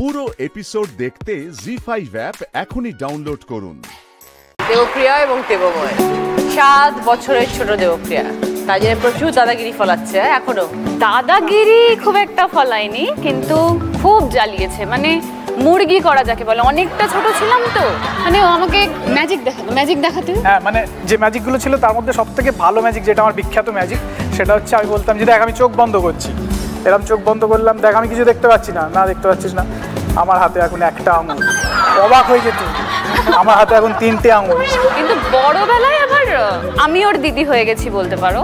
পুরো এপিসোড দেখতে জি5 অ্যাপ এখনই ডাউনলোড করুন। দেবপ্রিয়া এবং দেবময় 7 বছরের ছোট দেবপ্রিয়া তাই জন্য প্রচুর দাদাগিরি ফলাচ্ছে এখনো। দাদাগিরি খুব একটা ফলায়নি, কিন্তু খুব জ্বালিয়েছে। মানে মুরগি করা যাকে বলে, অনেকটা ছোট ছিলাম তো, মানে ও আমাকে ম্যাজিক দেখাতে। হ্যাঁ, মানে যে ম্যাজিকগুলো ছিল তার মধ্যে সব থেকে ভালো ম্যাজিক, যেটা আমার বিখ্যাত ম্যাজিক, সেটা হচ্ছে আমি বলতাম যে দেখ আমি চোখ বন্ধ করছি, এরকম চোখ বন্ধ করলাম, দেখ আমি কিছু দেখতে পাচ্ছি না। না দেখতে পাচ্ছিস না, আমার হাতে এখন একটা আঙুল। অবাক হয়ে যেত, আমার হাতে এখন 3টে আঙুল। কিন্তু বড়বেলায় আবার আমি ওর দিদি হয়ে গেছি বলতে পারো।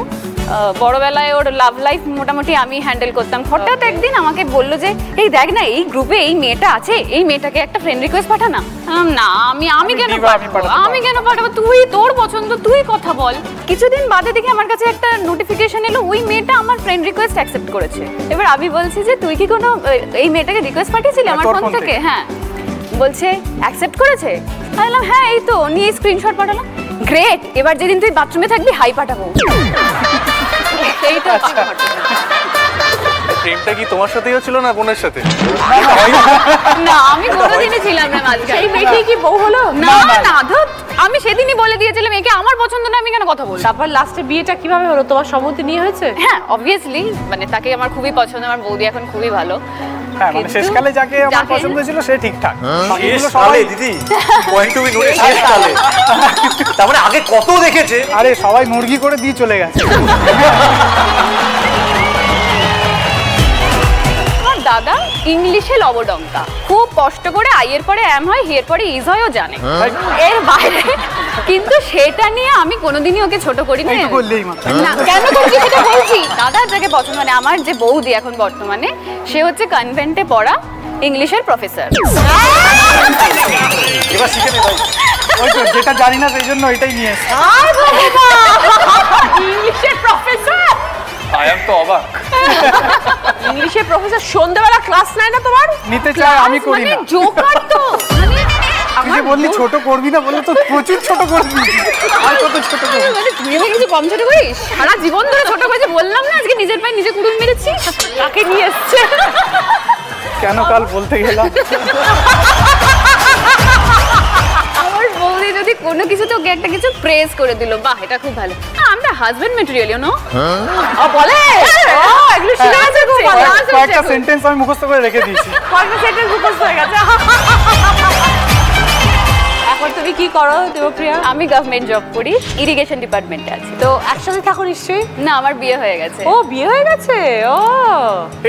বড়বেলায় ওর লাভ লাইফ মোটামুটি আমি হ্যান্ডেল করতাম। হঠাৎ একদিন আমাকে বললো যে এই দেখ না, এই গ্রুপে এই মেয়েটা আছে, এই মেয়েটাকে একটা ফ্রেন্ড রিকোয়েস্ট পাঠা না। না, আমি কেন পাঠাবো, তুই তোর পছন্দ, তুই কথা বল। কিছুদিন বাদে দেখি আমার কাছে একটা নোটিফিকেশন এলো, ওই মেয়েটা আমার ফ্রেন্ড রিকোয়েস্ট অ্যাকসেপ্ট করেছে। এবার আমি বলছি যে তুই কি কোনো এই মেয়েটাকে রিকোয়েস্ট পাঠিয়েছিলি আমার ফোন থেকে? হ্যাঁ। বলছে অ্যাকসেপ্ট করেছে। আমি বললাম হ্যাঁ, এই তো নিয়ে স্ক্রিনশট পাঠালাম। গ্রেট, এবার যেদিন তুই বাথরুমে থাকবি হাই পাঠাবো। এইটা প্রেমটা কি তোমার সাথেই হচ্ছিল না বোনের সাথে? না, আমি কোনোদিনই ছিলাম না মাঝখানে। এই মেয়েটি কি বউ হলো? না না, ধুত, আমি সেদিনই বলে দিয়েছিলাম একে আমার পছন্দ না, আমি কেন কথা বলবো। তারপর লাস্টে বিয়েটা কিভাবে হলো? তোমার সম্মতি নিয়ে হয়েছে? হ্যাঁ, অবভিয়াসলি, মানে তাকে আমার খুবই পছন্দ, আমার বৌদি এখন খুবই ভালো। হ্যাঁ, মানে শেষকালে যাকে আমার পছন্দ ছিল সে ঠিকঠাক। সবাই দিদি পয়েন্ট টু বি নোটেড, শেষকালে। তার মানে আগে কত দেখেছে। আরে সবাই মুরগি করে দিয়ে চলে গেছে। দাদা ইংলিশে লবডঙ্কা, খুব কষ্ট করে আইয়ের পরে এম হয়, হিয়ের পরে ইজ হয়, ও জানে এর বাইরে। কিন্তু সেটা নিয়ে আমি কোনোদিনই ওকে ছোট করি না। কেন করছি সেটা বলছি। দাদা যাকে পছন্দ, মানে আমার যে বৌদি এখন বর্তমানে, সে হচ্ছে কনভেন্টে পড়া ইংলিশের প্রফেসর। এবার শিখে নে ভাই। ওই তো যেটা জানি না সেই জন্য এটাই নিয়ে এসেছি। ইংলিশের প্রফেসর, আই এম তো অবাক। ইংলিশের প্রফেসর সন্ধ্যাবেলা ক্লাস নেয় না তোমার? নিতে চাই, আমি করি না। জোকার তো, মানে তুই যে বললি ছোট করবি না, বলে তো প্রচুর ছোট করবি। আর কত ছোট করবি? মানে তুই আমাকে কিছু কম ছোট করিস? সারা জীবন ধরে ছোট করেছে, বললাম না আজকে নিজের পায়ে নিজে কুড়ুল মেরেছি। কাকে নিয়ে এসছে? কেন কাল বলতে গেলাম। আমার বৌদি যদি কোনো কিছু তোকে একটা কিছু প্রেজ করে দিল, বাহ এটা খুব ভালো, আমরা হাজবেন্ড ম্যাটেরিয়াল, ইউ নো। বলে এগুলো শুনে আছে খুব ভালো। কয়েকটা সেন্টেন্স আমি মুখস্থ করে রেখে দিয়েছি। কয়েকটা সেন্টেন্স মুখস্থ হয়ে গেছে। এখন তুমি কি করো দেবপ্রিয়া? আমি গভর্নমেন্ট জব করি, ইরিগেশন ডিপার্টমেন্টে আছি। তো একসাথে থাকো নিশ্চয়ই? না, আমার বিয়ে হয়ে গেছে। ও বিয়ে হয়ে গেছে। ও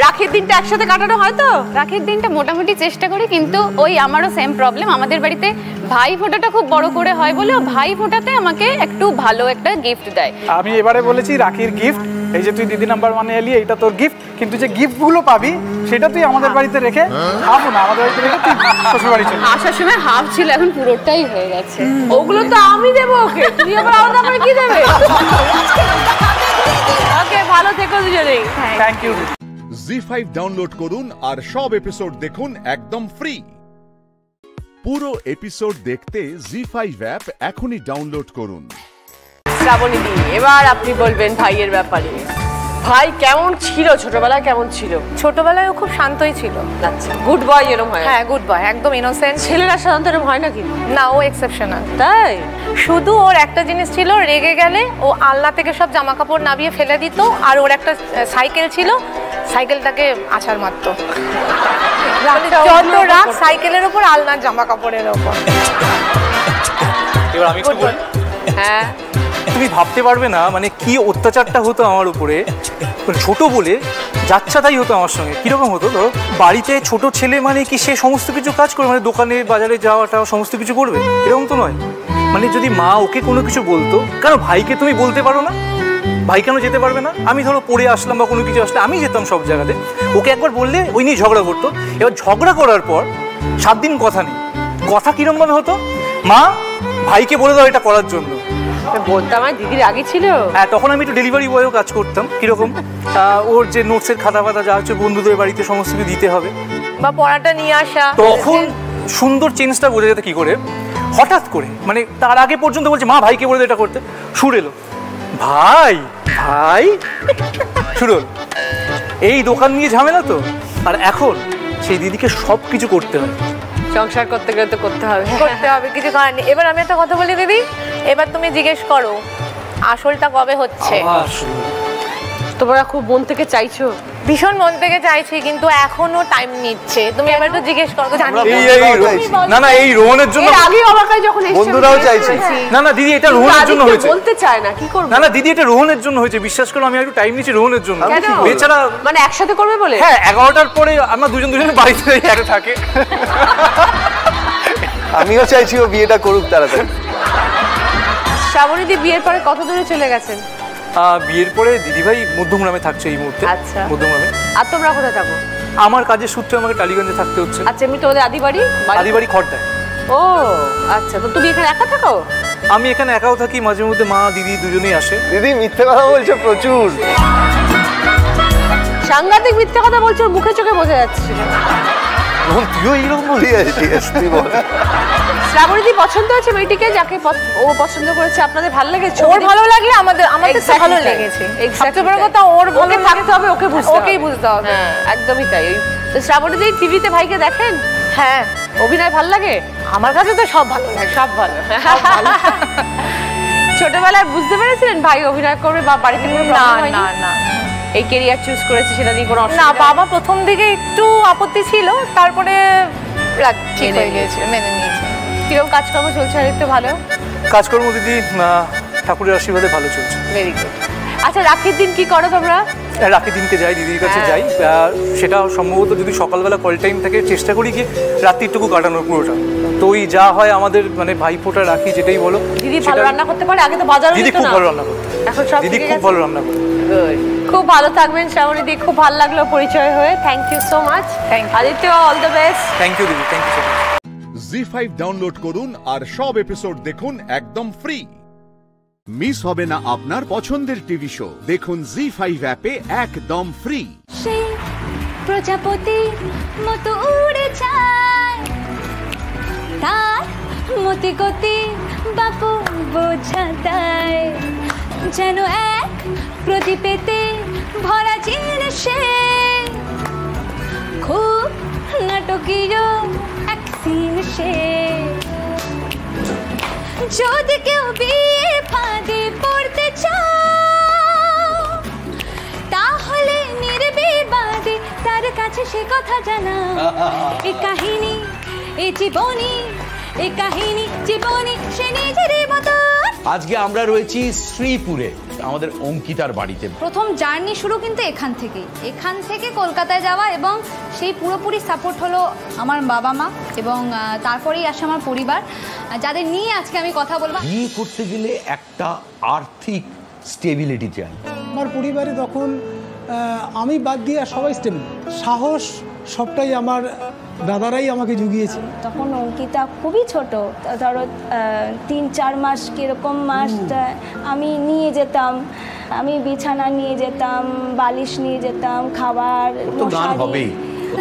রাখির দিনটা একসাথে কাটানো হয় তো? রাখির দিনটা মোটামুটি চেষ্টা করি, কিন্তু ওই আমারও সেম প্রবলেম। আমাদের বাড়িতে ভাই ফোঁটাটা খুব বড় করে হয় বলে ভাই ফোঁটাতে আমাকে একটু ভালো একটা গিফট দেয়। আমি এবারে বলেছি রাখির গিফট, এই যে তুই দিদি নাম্বার 1 এলি, এটা তোর গিফট। কিন্তু যে গিফটগুলো পাবি সেটা তুই আমাদের বাড়িতে রেখে খাবো না, আমাদের বাড়িতে রেখে তুই শ্বশুর বাড়ি চলে। আসার সময় হাফ ছিল, এখন পুরোটাই হয়ে গেছে। ওগুলো তো আমি দেবো ওকে, তুমি আবার আলাদা করে কি দেবে? ওকে, ভালো থেকো দুজনেই। Thank you. জি5 ডাউনলোড করুন আর সব এপিসোড দেখুন একদম ফ্রি। পুরো এপিসোড দেখতে জি5 অ্যাপ এখনই ডাউনলোড করুন। শ্রাবণীদি, এবার আপনি বলবেন ভাইয়ের ব্যাপারে। ভাই কেমন ছিল ছোটবেলায়? কেমন ছিল ছোটবেলায়? ও খুব শান্তই ছিল। আচ্ছা, গুড বয় এরকম হয়? হ্যাঁ, গুড বয়, একদম ইনোসেন্ট। ছেলেরা সাধারণত এরকম হয় নাকি? না, ও এক্সেপশনাল। তাই? শুধু ওর একটা জিনিস ছিল, রেগে গেলে ও আলনা থেকে সব জামা কাপড় নামিয়ে ফেলে দিত। আর ওর একটা সাইকেল ছিল, সাইকেলটাকে আছাড় মারতো। যত রাগ সাইকেলের উপর, আলনার জামা কাপড়ের উপর। এবার আমি একটু বলি। হ্যাঁ, তুমি ভাবতে পারবে না মানে কি অত্যাচারটা হতো আমার উপরে। ছোট বলে যাচ্ছা তাই হতো আমার সঙ্গে। কিরকম হতো? ধরো বাড়িতে ছোট ছেলে মানে কি সে সমস্ত কিছু কাজ করবে, মানে দোকানে বাজারে যাওয়াটা সমস্ত কিছু করবে, এরকম তো নয়। মানে যদি মা ওকে কোনো কিছু বলতো, কেন ভাইকে তুমি বলতে পারো না? ভাই কেন যেতে পারবে না? আমি ধরো পড়ে আসলাম বা কোনো কিছু আসলে আমি যেতাম সব জায়গাতে, ওকে একবার বললে ওই নিয়ে ঝগড়া করতো। এবার ঝগড়া করার পর 7 দিন কথা নেই। কথা কিরমভাবে হতো? মা ভাইকে বলে দাও এটা করার জন্য। বলতাম আমার দিদির আগে ছিল। হ্যাঁ, তখন আমি একটু ডেলিভারি বয়ও কাজ করতাম। কিরকম? ওর যে নোটসের খাতা ফাতা যা হচ্ছে বন্ধুদের বাড়িতে সমস্ত কিছু দিতে হবে, বা পড়াটা নিয়ে আসা। তখন সুন্দর চেঞ্জটা বোঝা যেত কি করে। হঠাৎ করে মানে তার আগে পর্যন্ত বলছে মা ভাইকে বলে এটা করতে, সুর এলো ভাই ভাই শুরু এই দোকান নিয়ে ঝামেলা তো। আর এখন সেই দিদিকে সব কিছু করতে হয়। সংসার করতে গেলে তো করতে হবে। কিছু করার নেই। এবার আমি একটা কথা বলি দিদি, এবার তুমি জিজ্ঞেস করো আসলটা কবে হচ্ছে। তোমরা খুব মন থেকে চাইছো? ভীষণ মন থেকে চাইছি, কিন্তু এখনো টাইম নিচ্ছে। তুমি এবার একটু জিজ্ঞেস করো। না এই রোহনের জন্য আগে অবাকায় যখন বন্ধুরাও চাইছে। না দিদি এটা রোহনের জন্য হয়েছে। বলতে চায় না, কি করব? না দিদি এটা রোহনের জন্য হয়েছে, বিশ্বাস করো। আমি একটু টাইম নিচ্ছি রোহনের জন্য। বেচারা মানে একসাথে করবে বলে? হ্যাঁ, 11টার পরে আমরা দুজনে বাড়িতে একা থাকে। আমিও চাইছি ও বিয়েটা করুক তাড়াতাড়ি। শ্রাবণীদি বিয়ের পরে কত দূরে চলে গেছেন? বিয়ের পরে দিদিভাই মধ্যমগ্রামে থাকছে এই মুহূর্তে। আচ্ছা, মধ্যমগ্রামে। আর তোমরা কোথায় থাকো? আমার কাজের সূত্রে আমাকে টালিগঞ্জে থাকতে হচ্ছে। আচ্ছা, এমনি তোমাদের আদিবাড়ি? আদিবাড়ি খড়দায়। ও আচ্ছা, তো তুমি এখানে একা থাকো? আমি এখানে একাও থাকি, মাঝে মধ্যে মা দিদি দুজনেই আসে। দিদি মিথ্যে কথা বলছে প্রচুর, সাংঘাতিক মিথ্যে কথা বলছো, মুখে চোখে বোঝা যাচ্ছে। তুইও এইরকম বলি আছিস? তুই বল। শ্রাবণীদি পছন্দ হয়েছে মেয়েটিকে, যাকে ও পছন্দ করেছে? আপনাদের ভালো লেগেছে? ওর ভালো লাগলে আমাদের তো ভালো লেগেছে। সবচেয়ে বড় কথা ওর ভালো থাকতে হবে, ওকেই বুঝতে হবে। হ্যাঁ, একদমই তাই। তো শ্রাবণীদি টিভিতে ভাইকে দেখেন? হ্যাঁ, অভিনয় ভালো লাগে? আমার কাছে তো সব ভালো লাগে। সব ভালো। ছোটবেলায় বুঝতে পেরেছিলেন ভাই অভিনয় করবে বা বাড়িতে কোনো প্রবলেম হয়নি? না না, এই ক্যারিয়ার চুজ করেছে সেটা নিয়ে কোনো না। বাবা প্রথম দিকে একটু আপত্তি ছিল, তারপরে ঠিক হয়ে গিয়েছিল, মেনে নিয়েছে। কিরকম কাজকর্ম চলছে আদিত্য? ভালো কাজকর্ম দিদি ঠাকুরের আশীর্বাদে ভালো চলছে। Very good. আচ্ছা, রাখির দিন কি করো তোমরা? রাখি দিনকে যাই, দিদির কাছে যাই। সেটা সম্ভবত যদি সকালবেলা কল টাইম থাকে, চেষ্টা করি কি রাত্রিটুকু কাটানোর পুরোটা। তো ওই যা হয় আমাদের মানে ভাইফোঁটা রাখি যেটাই বলো। দিদি ভালো রান্না করতে পারে? আগে তো বাজারে দিদি খুব ভালো রান্না করতে। এখন সব দিদি খুব ভালো রান্না করে। খুব ভালো থাকবেন শ্রাবণীদি, খুব ভালো লাগলো পরিচয় হয়ে। Thank you so much. Aditya, all the best. Thank you দিদি, thank you so much. ZEE5 download করুন আর সব এপিসোড দেখুন একদম ফ্রি। মিস হবে না আপনার পছন্দের টিভি শো। দেখুন জি5 অ্যাপে একদম ফ্রি। সেই প্রজাপতি মতো উড়ে যায়, তার মতি গতি বাপু বোঝা দেয়, যেন এক প্রদীপেতে ভরা জিনিসে খুব নাটকীয় এক সিন সে। যদি কেউ বিয়ে ফাঁদে পড়তে চাও, তাহলে নির্বিবাদে তার কাছে সে কথা জানা। এই কাহিনী, এই জীবনী, এই কাহিনী জীবনী সে নিজের মতো। আজকে আমরা রয়েছি শ্রীপুরে, আমাদের অঙ্কিতার বাড়িতে। প্রথম জার্নি শুরু কিন্তু এখান থেকে কলকাতায় যাওয়া, এবং সেই পুরোপুরি সাপোর্ট হলো আমার বাবা মা, এবং তারপরেই আসে আমার পরিবার, যাদের নিয়ে আজকে আমি কথা বলবো। বিয়ে করতে গেলে একটা আর্থিক স্টেবিলিটি চাই। আমার পরিবারে তখন আমি বাদ দিয়ে সবাই স্টেবল। সাহস সবটাই আমার দাদারাই আমাকে জুগিয়েছে। তখন অঙ্কিতা খুবই ছোট, ধরো 3-4 মাস কিরকম মাস আমি নিয়ে যেতাম, আমি বিছানা নিয়ে যেতাম, বালিশ নিয়ে যেতাম, খাবার,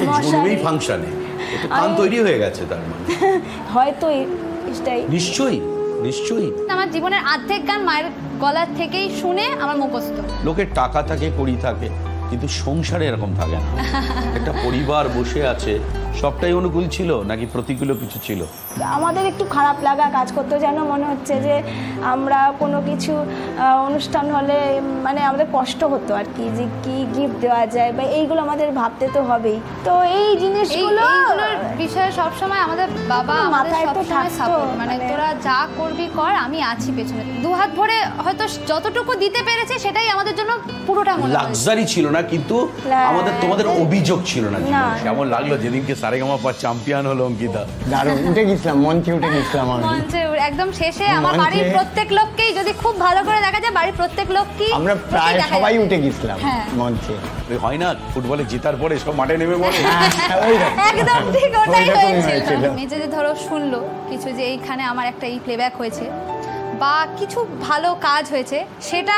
মশারি, ফাংশনে গান তৈরি হয়ে গেছে তার মানে। হয়তো এটাই নিশ্চয়ই আমার জীবনের অর্ধেক গান মায়ের গলার থেকেই শুনে আমার মুখস্থ। লোকের টাকা থাকে, কড়ি থাকে, কিন্তু সংসারে এরকম থাকে না। একটা পরিবার বসে আছে, সবটাই অনুকূল ছিল নাকি প্রতিকূল কিছু ছিল? আমাদের একটু খারাপ লাগা কাজ করতে, যেন মনে হচ্ছে যে আমরা কোনো কিছু অনুষ্ঠান হলে মানে আমাদের কষ্ট হতো আর কি, যে কি গিফট দেওয়া যায় বা এইগুলো আমাদের ভাবতে তো হবেই। তো এই জিনিসগুলোর বিষয়ে সবসময় আমাদের বাবা মাথায় তো থাকতো, মানে তোরা যা করবি কর, আমি আছি পেছনে। দুহাত ভরে হয়তো যতটুকু দিতে পেরেছে সেটাই আমাদের জন্য পুরোটা লাক্সারি ছিল না, কিন্তু আমাদের তোমাদের অভিযোগ ছিল না। কেমন লাগলো যেদিনকে সারেগামাপা চ্যাম্পিয়ন হলো অঙ্কিতা? দারুণ, উঠে গেছিলাম, মঞ্চে উঠে গেছিলাম। মঞ্চে একদম শেষে আমার বাড়ির প্রত্যেক লোককেই যদি খুব ভালো করে দেখা যায়, বাড়ির প্রত্যেক লোককেই আমরা প্রায় সবাই উঠে গেছিলাম মঞ্চে। হয় না ফুটবলে জেতার পরে সব মাঠে নেমে পড়ে? একদম ঠিক ওটাই হয়েছিল। মেজে যে ধরো শুনলো কিছু, যে এইখানে আমার একটা এই প্লেব্যাক হয়েছে বা কিছু ভালো কাজ হয়েছে, সেটা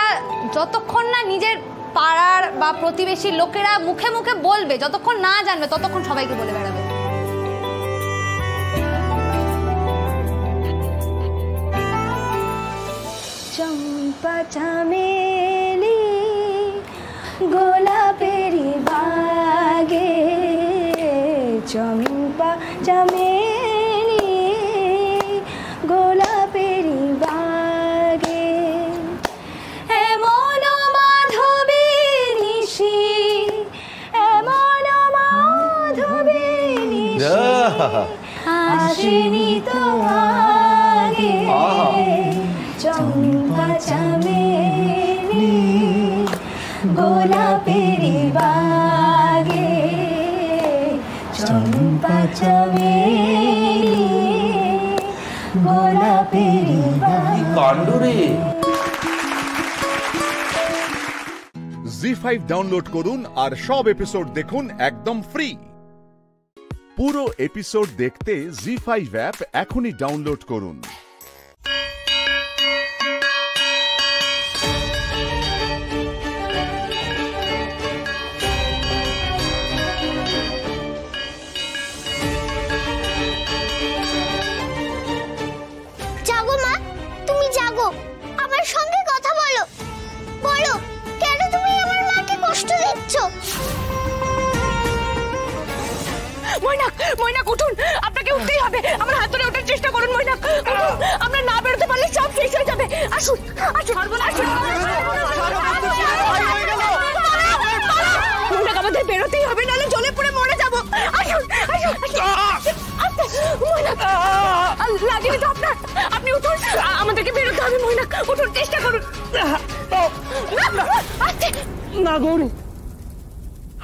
যতক্ষণ না নিজের পাড়ার বা প্রতিবেশী লোকেরা মুখে মুখে বলবে, যতক্ষণ না জানবে ততক্ষণ সবাইকে বলে বেড়াবে। চম্পা চামেলি গোলাপেরি বাগে চম্পা চামেলি গোলাপেরি বাগে এমন মাধবী নিশি এমন মাধবী নিশি আসেনি তো আগে চম্পা চামেলি গোলাপেরি বাগে চম্পা চামেলি গোলাপেরি বাগে কাণ্ডরে জি5 ডাউনলোড করুন আর সব এপিসোড দেখুন একদম ফ্রি। পুরো এপিসোড দেখতে জি5 অ্যাপ এখনই ডাউনলোড করুন। জাগো মা, তুমি জাগো, আমার সঙ্গে কথা বলো। বলো, কেন তুমি আমার মাকে কষ্ট দিচ্ছ? মৈনাক, মৈনাক উঠুন, আপনাকে উঠতেই হবে। আমার হাত ধরে ওঠার চেষ্টা করুন মৈনাক। আমরা না বেরোতে পারলে সব শেষ হয়ে যাবে। আসুন, আসুন, আসুন। মৈনাক, আমাদের বেরোতেই হবে, নাহলে জলে পড়ে মরে যাবো। আসুন, আসুন, মৈনাক, লাগেনি তো আপনার? আপনি উঠুন, আমাদেরকে বেরোতে হবে। মৈনাক উঠুন, চেষ্টা করুন। না গৌরী,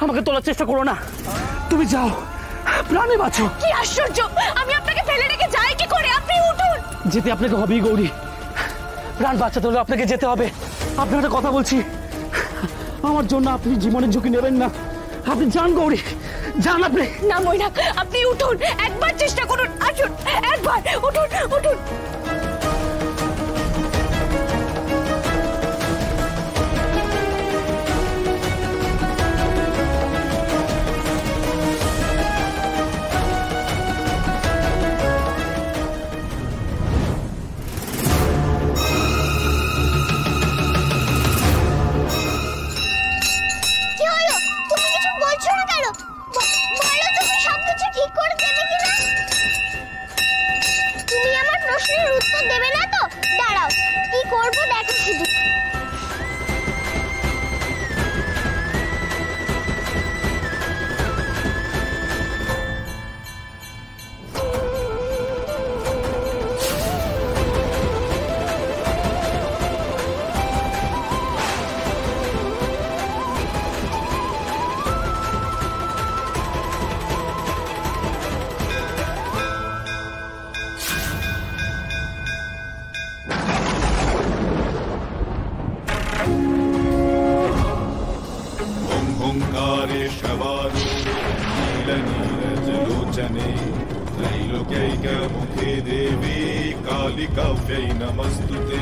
আমাকে তোলার চেষ্টা করো না, তুমি যাও, প্রাণে বাঁচো। কি আশ্চর্য, আমি আপনাকে ফেলে রেখে যাই কি করে? আপনি উঠুন। যেতে আপনাকে হবেই গৌরী, প্রাণ বাঁচাতে হলে আপনাকে যেতে হবে। আপনার একটা কথা বলছি, আমার জন্য আপনি জীবনের ঝুঁকি নেবেন না। আপনি যান গৌরী, যান আপনি। না মৈনাক, আপনি উঠুন, একবার চেষ্টা করুন। আসুন, একবার উঠুন, উঠুন। কি হলো? তুমি কিছু বলছো না কেন? বলো, তুমি সবকিছু ঠিক করে দেবে কিনা? তুমি আমার প্রশ্নের উত্তর দেবে না তো? দাঁড়াও, কি করবো দেখো শুধু। ओंकारेशवारो नीलनीरजलोचने त्रैलोक्यैकमुखे देवी कालिकाव्यै नमस्तुते।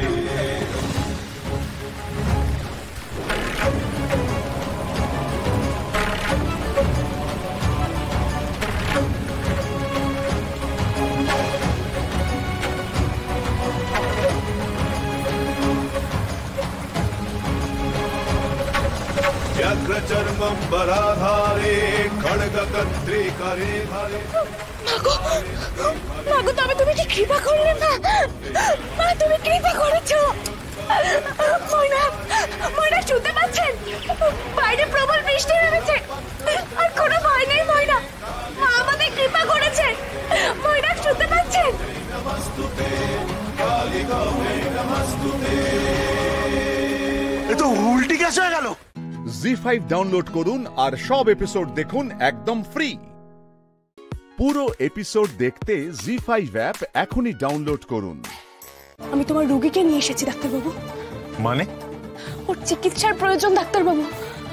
व्याघ्रचर्मं बराधारे खड्गकर्त्रे करे धारे। মাগো, তুমি কি কৃপা করলে না? মা, তুমি কৃপা করেছো। মৈনাক, মৈনাক শুনতে পাচ্ছেন? বাইরে প্রবল বৃষ্টি নেমেছে, আর কোনো ভয় নেই। মৈনাক, মা আমাদের কৃপা করেছে। মৈনাক শুনতে পাচ্ছেন? এ তো উল্টি কেস হয়ে গেল। জি5 ডাউনলোড করুন আর সব এপিসোড দেখুন একদম ফ্রি। পুরো এপিসোড দেখতে জি5 অ্যাপ এখনই ডাউনলোড করুন। আমি তোমার রোগীকে নিয়ে এসেছি ডাক্তারবাবু। মানে? ওর চিকিৎসার প্রয়োজন ডাক্তারবাবু।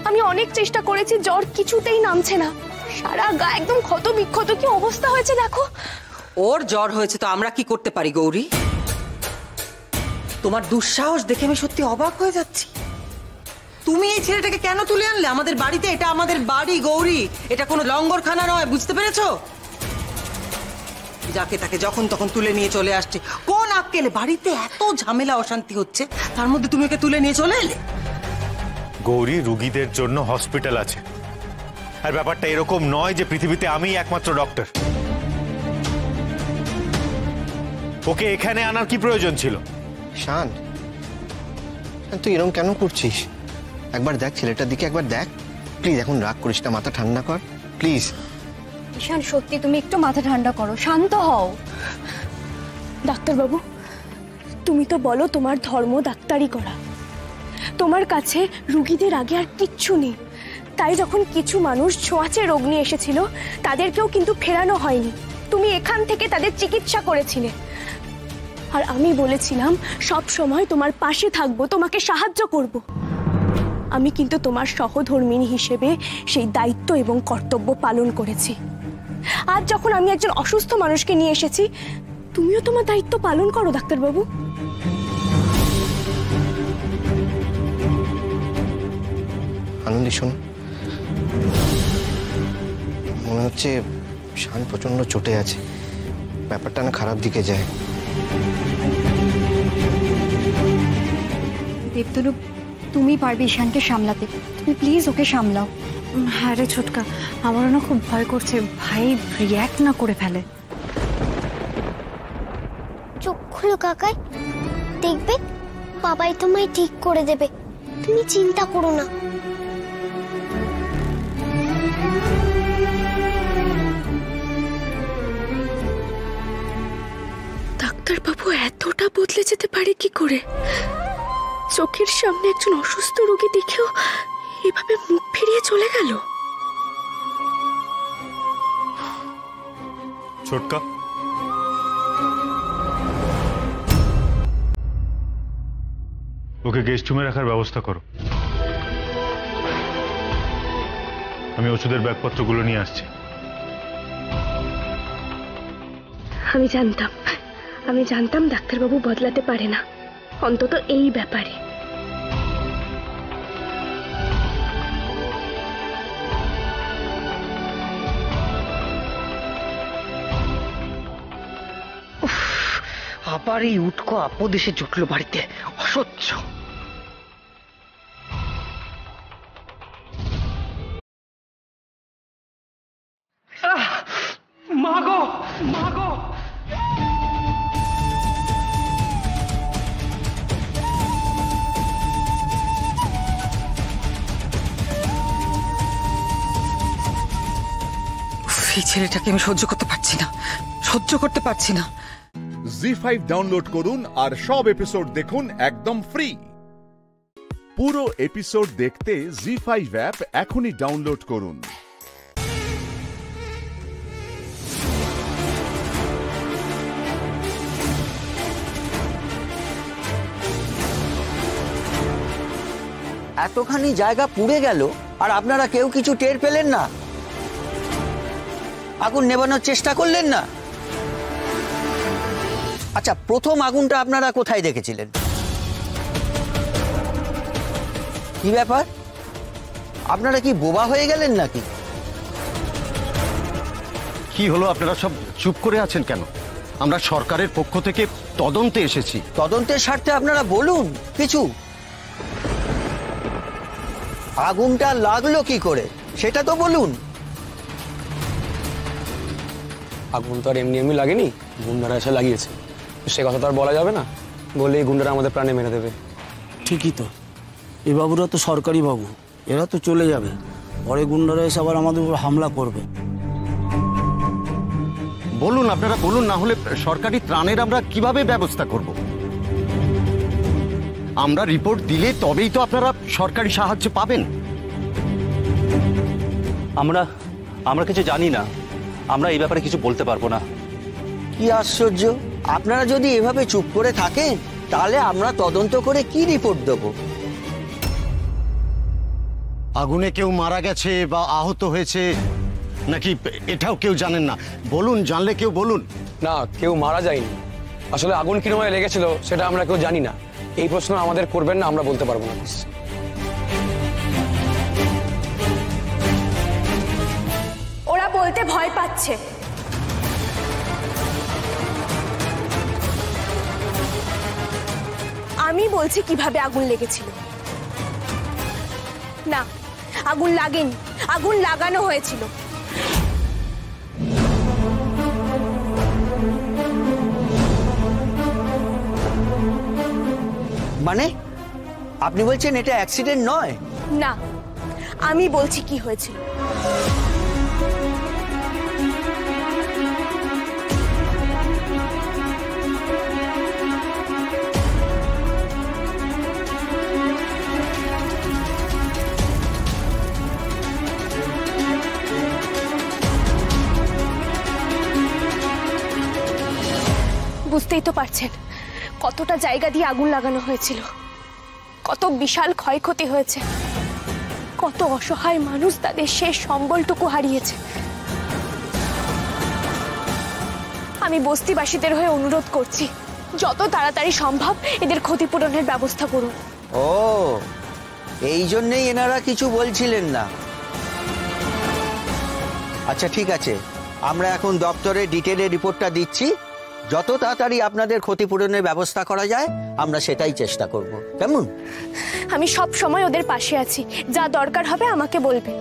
আমি অনেক চেষ্টা করেছি, জ্বর কিছুতেই নামছে না, সারা গা একদম ক্ষত বিক্ষত। কি অবস্থা হয়েছে দেখো। ওর জ্বর হয়েছে তো আমরা কি করতে পারি গৌরী? তোমার দুঃসাহস দেখে আমি সত্যি অবাক হয়ে যাচ্ছি। তুমি এই ছেলেটাকে কেন তুলে আনলে আমাদের বাড়িতে? এটা আমাদের বাড়ি গৌরী, এটা কোনো লঙ্গরখানা নয়, বুঝতে পেরেছো? যাকে তাকে যখন তখন তুলে নিয়ে চলে আসছে। কোন আক্কেলে? বাড়িতে এত ঝামেলা অশান্তি হচ্ছে, তার মধ্যে তুমি ওকে তুলে নিয়ে চলে এলে। গৌরী, রুগীদের জন্য হসপিটাল আছে, আর ব্যাপারটা এরকম নয় যে পৃথিবীতে আমিই একমাত্র ডক্টর। ওকে এখানে আনার কি প্রয়োজন ছিল? শান, তুই এরকম কেন করছিস? একবার দেখ ছেলেটার দিকে, একবার দেখ প্লিজ। এখন রাগ করিস না, মাথা ঠান্ডা কর প্লিজ। ঈশান সত্যি তুমি একটু মাথা ঠান্ডা করো, শান্ত হও। ডাক্তারবাবু, তুমি তো বলো তোমার ধর্ম ডাক্তারি করা, তোমার কাছে রুগীদের আগে আর কিচ্ছু নেই। তাই যখন কিছু মানুষ ছোঁয়াচে রোগ নিয়ে এসেছিল তাদেরকেও কিন্তু ফেরানো হয়নি, তুমি এখান থেকে তাদের চিকিৎসা করেছিলে। আর আমি বলেছিলাম সব সময় তোমার পাশে থাকবো, তোমাকে সাহায্য করব। আমি কিন্তু তোমার সহধর্মিণী হিসেবে সেই দায়িত্ব এবং কর্তব্য পালন করেছি। আজ যখন আমি একজন অসুস্থ মানুষকে নিয়ে এসেছি, তুমিও তোমার দায়িত্ব পালন করো ডাক্তারবাবু। আনন্দী শোন, মনে হচ্ছে শান প্রচন্ড চটে আছে, ব্যাপারটা না খারাপ দিকে যায়। দেবতনু, তুমি পারবে ঈশানকে সামলাতে, তুমি প্লিজ ওকে সামলাও। হ্যাঁ রে ছোটকা, আমারও না খুব ভয় করছে, ভাই রিয়্যাক্ট না করে ফেলে। চোখ খুলো কাকাই, দেখবে বাবাই তোমায় ঠিক করে দেবে, তুমি চিন্তা করো না। ডাক্তারবাবু এতটা বদলে যেতে পারে কি করে? চোখের সামনে একজন অসুস্থ রোগী দেখেও এভাবে মুখ ফিরিয়ে চলে গেল। ছোটকা, ওকে গেস্ট রুমে রাখার ব্যবস্থা করো, আমি ওষুধের ব্যাগপত্রগুলো নিয়ে আসছি। আমি জানতাম ডাক্তারবাবু বদলাতে পারে না, অন্তত এই ব্যাপারে। আবার এই উটকো আপদ এসে জুটলো বাড়িতে, অসহ্য। মাগো মাগো, এই ছেলেটাকে আমি সহ্য করতে পারছি না, সহ্য করতে পারছি না। জি5 ডাউনলোড করুন আর সব এপিসোড দেখুন একদম ফ্রি। পুরো এপিসোড দেখতে জি5 অ্যাপ এখনই ডাউনলোড করুন। এতখানি জায়গা পুড়ে গেল আর আপনারা কেউ কিছু টের পেলেন না? আগুন নেভানোর চেষ্টা করলেন না? আচ্ছা, প্রথম আগুনটা আপনারা কোথায় দেখেছিলেন? কি ব্যাপার, আপনারা কি বোবা হয়ে গেলেন নাকি? কি হলো, আপনারা সব চুপ করে আছেন কেন? আমরা সরকারের পক্ষ থেকে তদন্তে এসেছি। তদন্তের স্বার্থে আপনারা বলুন কিছু। আগুনটা লাগলো কি করে সেটা তো বলুন। আগুন তো আর এমনি এমনি লাগেনি, গুন্ডারা এসে লাগিয়েছে, সে কথা তো আর বলা যাবে না, বললেই গুন্ডারা আমাদের প্রাণে মেরে দেবে। ঠিকই তো, এই বাবুরা তো সরকারি বাবু, এরা তো চলে যাবে, পরে গুন্ডারা এসে আবার আমাদের উপর হামলা করবে। বলুন, আপনারা বলুন, না হলে সরকারি ত্রাণের আমরা কিভাবে ব্যবস্থা করব? আমরা রিপোর্ট দিলে তবেই তো আপনারা সরকারি সাহায্য পাবেন। আমরা কিছু জানি না, আমরা এই ব্যাপারে কিছু বলতে পারবো না। কি আশ্চর্য, আপনারা যদি এভাবে চুপ করে থাকেন তাহলে আমরা তদন্ত করে কি রিপোর্ট দেব? আগুনে কেউ মারা গেছে বা আহত হয়েছে নাকি এটাও কেউ জানেন না? বলুন, জানলে কেউ বলুন। না, কেউ মারা যায়নি, আসলে আগুন কিরকম লেগেছিল সেটা আমরা কেউ জানি না। এই প্রশ্ন আমাদের করবেন না, আমরা বলতে পারবো না। ওরা বলতে ভয় পাচ্ছে। আমি বলছি কিভাবে আগুন লেগেছিল। না, আগুন লাগেনি, আগুন লাগানো হয়েছিল। মানে আপনি বলছেন এটা অ্যাক্সিডেন্ট নয়? না, আমি বলছি কি হয়েছিল। বুঝতেই তো পারছেন কতটা জায়গা দিয়ে আগুন লাগানো হয়েছিল, কত বিশাল ক্ষয়ক্ষতি হয়েছে, কত অসহায় মানুষ তাদের শেষ সম্বলটুকু হারিয়েছে। আমি বস্তিবাসীদের হয়ে অনুরোধ করছি, যত তাড়াতাড়ি সম্ভব এদের ক্ষতিপূরণের ব্যবস্থা করুন। ও, এই জন্যই এনারা কিছু বলছিলেন না। আচ্ছা ঠিক আছে, আমরা এখন দপ্তরে ডিটেলে রিপোর্টটা দিচ্ছি। যত তাড়াতাড়ি আপনাদের ক্ষতিপূরণের ব্যবস্থা করা যায় আমরা সেটাই চেষ্টা করব, কেমন? আমি সব সময় ওদের পাশে আছি, যা দরকার হবে আমাকে বলবে।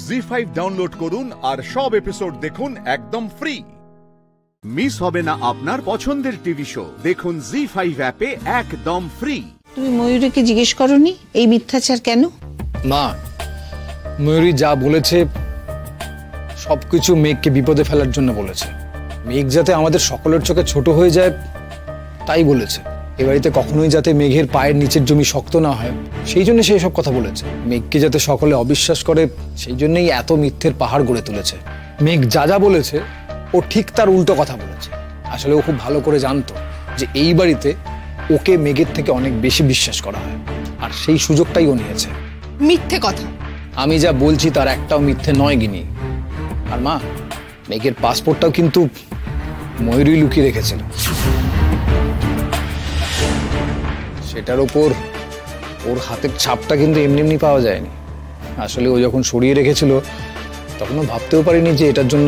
জি5 ডাউনলোড করুন আর সব এপিসোড দেখুন একদম ফ্রি। মিস হবে না আপনার পছন্দের টিভি শো, দেখুন জি5 অ্যাপে একদম ফ্রি। তুমি ময়ূরীকে জিজ্ঞেস করনি এই মিথ্যাচার কেন? মা, ময়ূরী যা বলেছে সবকিছু মেঘকে বিপদে ফেলার জন্য বলেছে। মেঘ যাতে আমাদের সকলের চোখে ছোট হয়ে যায় তাই বলেছে। এ বাড়িতে কখনোই যাতে মেঘের পায়ের নিচের জমি শক্ত না হয় সেই জন্য সেই সব কথা বলেছে। মেঘকে যাতে সকলে অবিশ্বাস করে সেই জন্যই এত মিথ্যের পাহাড় গড়ে তুলেছে। মেঘ যা যা বলেছে ও ঠিক তার উল্টো কথা বলেছে। আসলে ও খুব ভালো করে জানতো যে এই বাড়িতে ওকে মেঘের থেকে অনেক বেশি বিশ্বাস করা হয়, আর সেই সুযোগটাই ও নিয়েছে। মিথ্যে কথা। আমি যা বলছি তার একটাও মিথ্যে নয় গিনি। আর মা, মেঘের পাসপোর্টটাও কিন্তু ময়ূরী লুকিয়ে রেখেছিল। সেটার উপর ওর হাতের ছাপটা কিন্তু এমনি এমনি পাওয়া যায়নি। আসলে ও যখন সরিয়ে রেখেছিল তখন ও ভাবতেও পারিনি যে এটার জন্য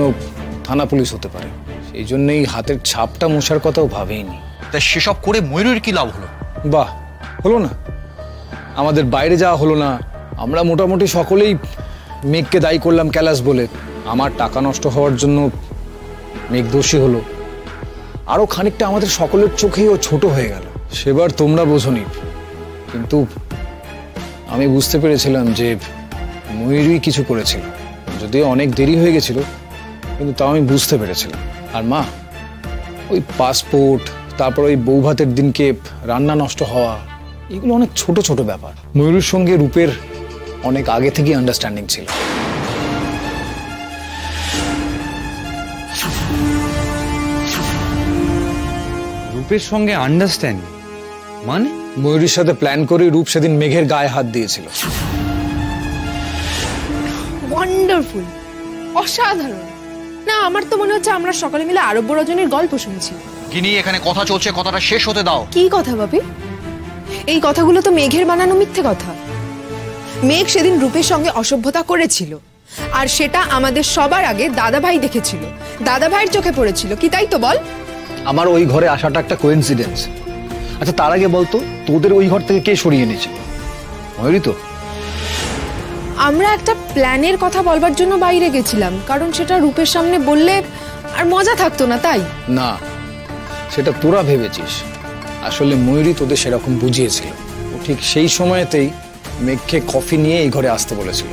থানা পুলিশ হতে পারে। সেই জন্যই হাতের ছাপটা মোছার কথাও ভাবেইনি। তা সেসব করে ময়ূরীর কি লাভ হলো? বাহ, হলো না? আমাদের বাইরে যাওয়া হলো না। আমরা মোটামুটি সকলেই মেঘকে দায়ী করলাম ক্যালাস বলে। আমার টাকা নষ্ট হওয়ার জন্য মেঘ দোষী হলো। আরো খানিকটা আমাদের সকলের চোখেই ও ছোট হয়ে গেল। সেবার তোমরা বোঝনি, কিন্তু আমি বুঝতে পেরেছিলাম যে ময়ূরী কিছু করেছিল। যদিও অনেক দেরি হয়ে গেছিল, কিন্তু তাও আমি বুঝতে পেরেছিলাম। আর মা, ওই পাসপোর্ট, তারপর ওই বউ ভাতের দিনকে রান্না নষ্ট হওয়া, এগুলো অনেক ছোট ছোট ব্যাপার। ময়ূরীর সঙ্গে রূপের অনেক আগে থেকেই আন্ডারস্ট্যান্ডিং ছিল। রূপের সঙ্গে আন্ডারস্ট্যান্ডিং মানে? ময়ূরীর সাথে প্ল্যান করে রূপ সেদিন মেঘের গায়ে হাত দিয়েছিল। ওয়ান্ডারফুল, অসাধারণ। না, আমার তো মনে হচ্ছে আমরা সকলে মিলে আরব্য রজনীর গল্প শুনছি। গিনি, এখানে কথা চলছে, কথাটা শেষ হতে দাও। কি কথা ভাবি? এই কথাগুলো তো মেঘের বানানো মিথ্যে কথা। মেঘ সেদিন রূপের সঙ্গে অসভ্যতা করেছিল, আর সেটা আমাদের সবার আগে দাদাভাই দেখেছিল। দাদাভাইয়ের চোখে পড়েছিল, কি তাই তো বল? আমার ওই ঘরে আসাটা একটা কোইন্সিডেন্স। আচ্ছা, তার আগে বলতো তোদের ওই ঘর থেকে কে সরিয়ে এনেছিল? ময়ূরী তো। আমরা একটা প্ল্যানের কথা বলবার জন্য বাইরে গেছিলাম, কারণ সেটা রূপের সামনে বললে আর মজা থাকতো না, তাই না। সেটা তোরা ভেবেছিস, আসলে ময়ূরী তোদের সেরকম বুঝিয়েছিল। ও ঠিক সেই সময়তেই মেঘকে কফি নিয়ে এই ঘরে আসতে বলেছিল।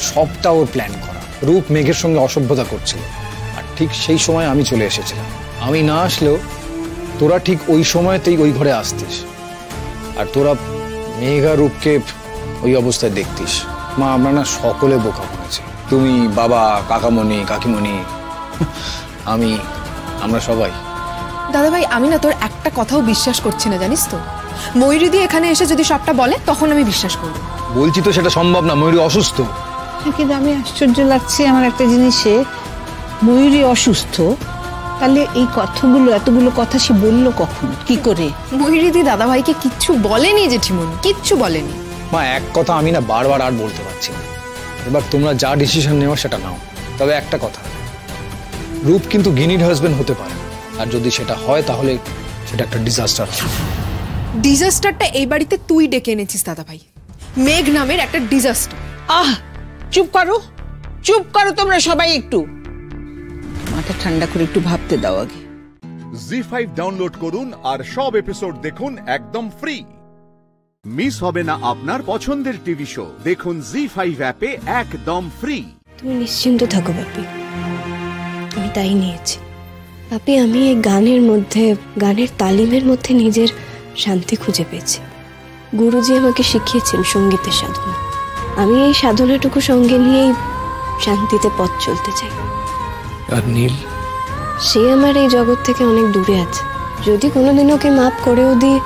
সবটা ওর প্ল্যান করা। রূপ মেঘের সঙ্গে অসভ্যতা করছিল, আর ঠিক সেই সময় আমি চলে এসেছিলাম। আমি না আসলেও তোরা ঠিক ওই সময়তেই ওই ঘরে আসতিস, আর তোরা মেঘ আর রূপকে ওই অবস্থায় দেখতিস। মা, আমরা না সকলে বোকা বলেছি। তুমি, বাবা, কাকামণি, কাকিমণি, আমরা সবাই। দাদাভাই, আমি না তোর একটা কথাও বিশ্বাস করছি না, জানিস তো। ময়ূরী দিয়ে এখানে এসে যদি সবটা বলে তখন আমি বিশ্বাস করব। বলছি তো সেটা সম্ভব না, ময়ূরী অসুস্থ। কিন্তু আমি আশ্চর্য লাগছে আমার একটা জিনিসে, ময়ূরী অসুস্থ, তাহলে এই কথাগুলো, এতগুলো কথা সে বললো কখন, কি করে? ময়ূরী দি দাদাভাইকে কিচ্ছু বলেনি জেঠিমণি, কিচ্ছু বলেনি। মা, এক কথা আমি না বারবার আর বলতে পারছি না। এবার তোমরা যা ডিসিশন নেওয়া সেটা নাও। তবে একটা কথা, রূপ কিন্তু গিনির হাজবেন্ড হতে পারে। আর যদি সেটা হয় তাহলে সেটা একটা ডিজাস্টার। ডিজাস্টারটা এই বাড়িতে তুই ডেকে এনেছিস দাদা ভাই। মেঘ নামের একটা ডিজাস্টার। চুপ করো তোমরা সবাই, একটু মাথা ঠান্ডা করে একটু ভাবতে দাও আগে। জি5 ডাউনলোড করুন আর সব এপিসোড দেখুন একদম ফ্রি। মিস হবে না আপনার পছন্দের টিভি শো, দেখুন জি5 অ্যাপে একদম ফ্রি। তুমি নিশ্চিন্ত থাকো বাপি, আমি তাই নিয়েছি। বাপি, আমি এই গানের তালিমের মধ্যে নিজের শান্তি খুঁজে পেয়েছি। গুরুজি আমাকে শিখিয়েছেন সঙ্গীতের সাধনা। আমি এই সাধনাটুকু সঙ্গে নিয়েই শান্তিতে পথ চলতে চাই। আর নীল, সে আমার এই জগৎ থেকে অনেক দূরে আছে। যদি কোনোদিন ওকে মাপ করেও দিই,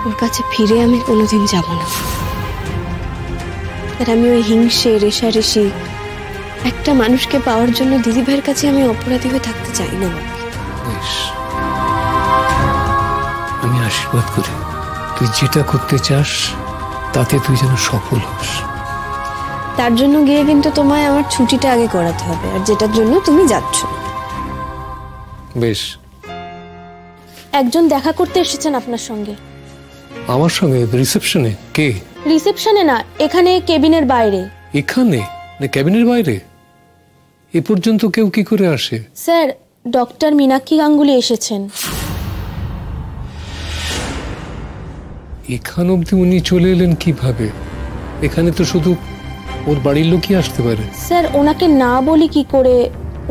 ওর কাছে ফিরে আমি কোনোদিন যাব না। আর আমি ওই হিংসে রেষারেষি একটা মানুষকে পাওয়ার জন্য দিদিভাইয়ের কাছে আমি অপরাধী হয়ে থাকতে চাই না। আমি আশীর্বাদ করি তুই যেটা করতে চাস তাতে তুই যেন সফল হোস। তার জন্য গিয়ে কিন্তু তোমায় আমার ছুটিটা আগে করাতে হবে, আর যেটার জন্য তুমি যাচ্ছ। বেশ। একজন দেখা করতে এসেছেন আপনার সঙ্গে। আমার সঙ্গে রিসেপশনে? কে? রিসেপশনে না, এখানে কেবিনের বাইরে। এখানে না ক্যাবিনের বাইরে? এ পর্যন্ত কেউ কি করে আসে? স্যার, ডক্টর মীনাক্ষী গাঙ্গুলি এসেছেন। এখান অবধি উনি চলে এলেন কিভাবে? এখানে তো শুধু ওর বাড়ির লোকই আসতে পারে। স্যার, ওনাকে না বলি কি করে?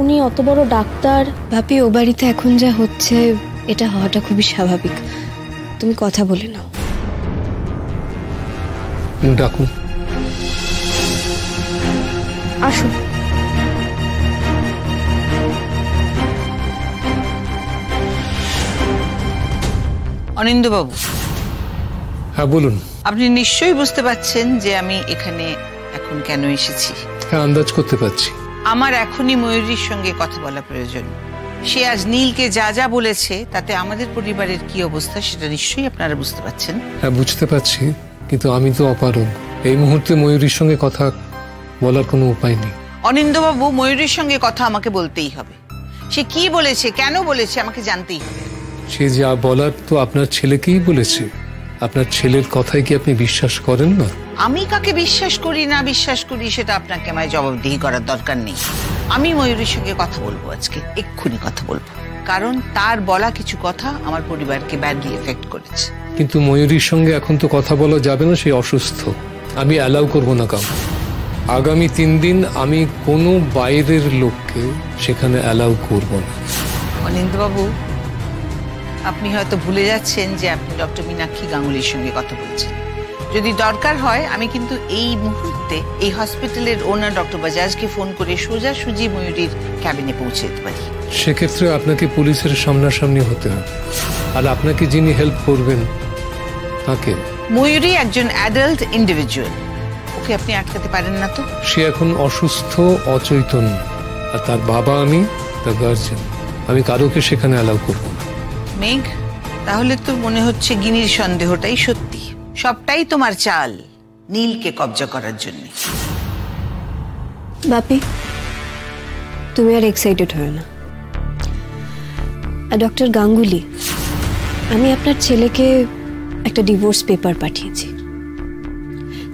উনি অত বড় ডাক্তার। ভাবি, ও বাড়িতে এখন যা হচ্ছে এটা হওয়াটা খুবই স্বাভাবিক। তুমি কথা বলে নাও। ডাকুন। আসুন। অনিন্দ্যবাবু। হ্যাঁ বলুন। আপনি নিশ্চয়ই বুঝতে পারছেন যে আমি এখানে এখন কেন এসেছি। হ্যাঁ, আন্দাজ করতে পারছি। আমার এখনই ময়ূরীর সঙ্গে কথা বলা প্রয়োজন। সে আজ নীলকে যা যা বলেছে তাতে আমাদের পরিবারের কি অবস্থা সেটা নিশ্চয়ই আপনারা বুঝতে পারছেন। হ্যাঁ, বুঝতে পারছি, কিন্তু আমি তো অপারগ। এই মুহূর্তে ময়ূরীর সঙ্গে কথা বলার কোনো উপায় নেই। অনিন্দ্যবাবু, ময়ূরীর সঙ্গে কথা আমাকে বলতেই হবে। সে কি বলেছে, কেন বলেছে, আমাকে জানতেই হবে। সে যা বলার তো আপনার ছেলেকেই বলেছে। আপনার ছেলের কথাই কি আপনি বিশ্বাস করেন না? আমি কাকে বিশ্বাস করি না বিশ্বাস করি সেটা আপনাকে আমায় জবাবদিহি করার দরকার নেই। আমি ময়ূরীর সঙ্গে কথা বলবো, আজকে এক্ষুনি কথা বলবো, কারণ তার বলা কিছু কথা আমার পরিবারকে ব্যাডলি এফেক্ট করেছে। কিন্তু ময়ূরীর সঙ্গে এখন তো কথা বলা যাবে না, সে অসুস্থ। আমি অ্যালাউ করবো না কাউকে। আগামী 3 দিন আমি কোনো বাইরের লোককে সেখানে অ্যালাউ করবো না। অনিন্দ্যবাবু, আপনি হয়তো ভুলে যাচ্ছেন যে আপনি ডক্টর মীনাক্ষী গাঙ্গুলির সঙ্গে কথা বলছেন। যদি দরকার হয় আমি কিন্তু এই মুহূর্তে এই হসপিটালের ওনার ডক্টর বাজাজকে ফোন করে সোজাসুজি ময়ূরীর ক্যাবিনে পৌঁছে যেতে পারি। সেক্ষেত্রে আপনাকে পুলিশের সামনাসামনি হতে হবে। আর আপনাকে যিনি হেল্প করবেন তাকে। ময়ূরী একজন অ্যাডাল্ট ইন্ডিভিজুয়াল, ওকে আপনি আটকাতে পারেন না তো? সে এখন অসুস্থ, অচৈতন্য, আর তার বাবা আমি, তার গার্জেন। আমি কারোকে সেখানে অ্যালাউ করব না। মেঘ, তাহলে তো মনে হচ্ছে গিনির সন্দেহটাই সত্যি। সবটাই তোমার চাল নীলকে কবজা করার জন্য। বাপি, তুমি আর এক্সাইটেড হও না। ডক্টর গাঙ্গুলি, আমি আপনার ছেলেকে একটা ডিভোর্স পেপার পাঠিয়েছি,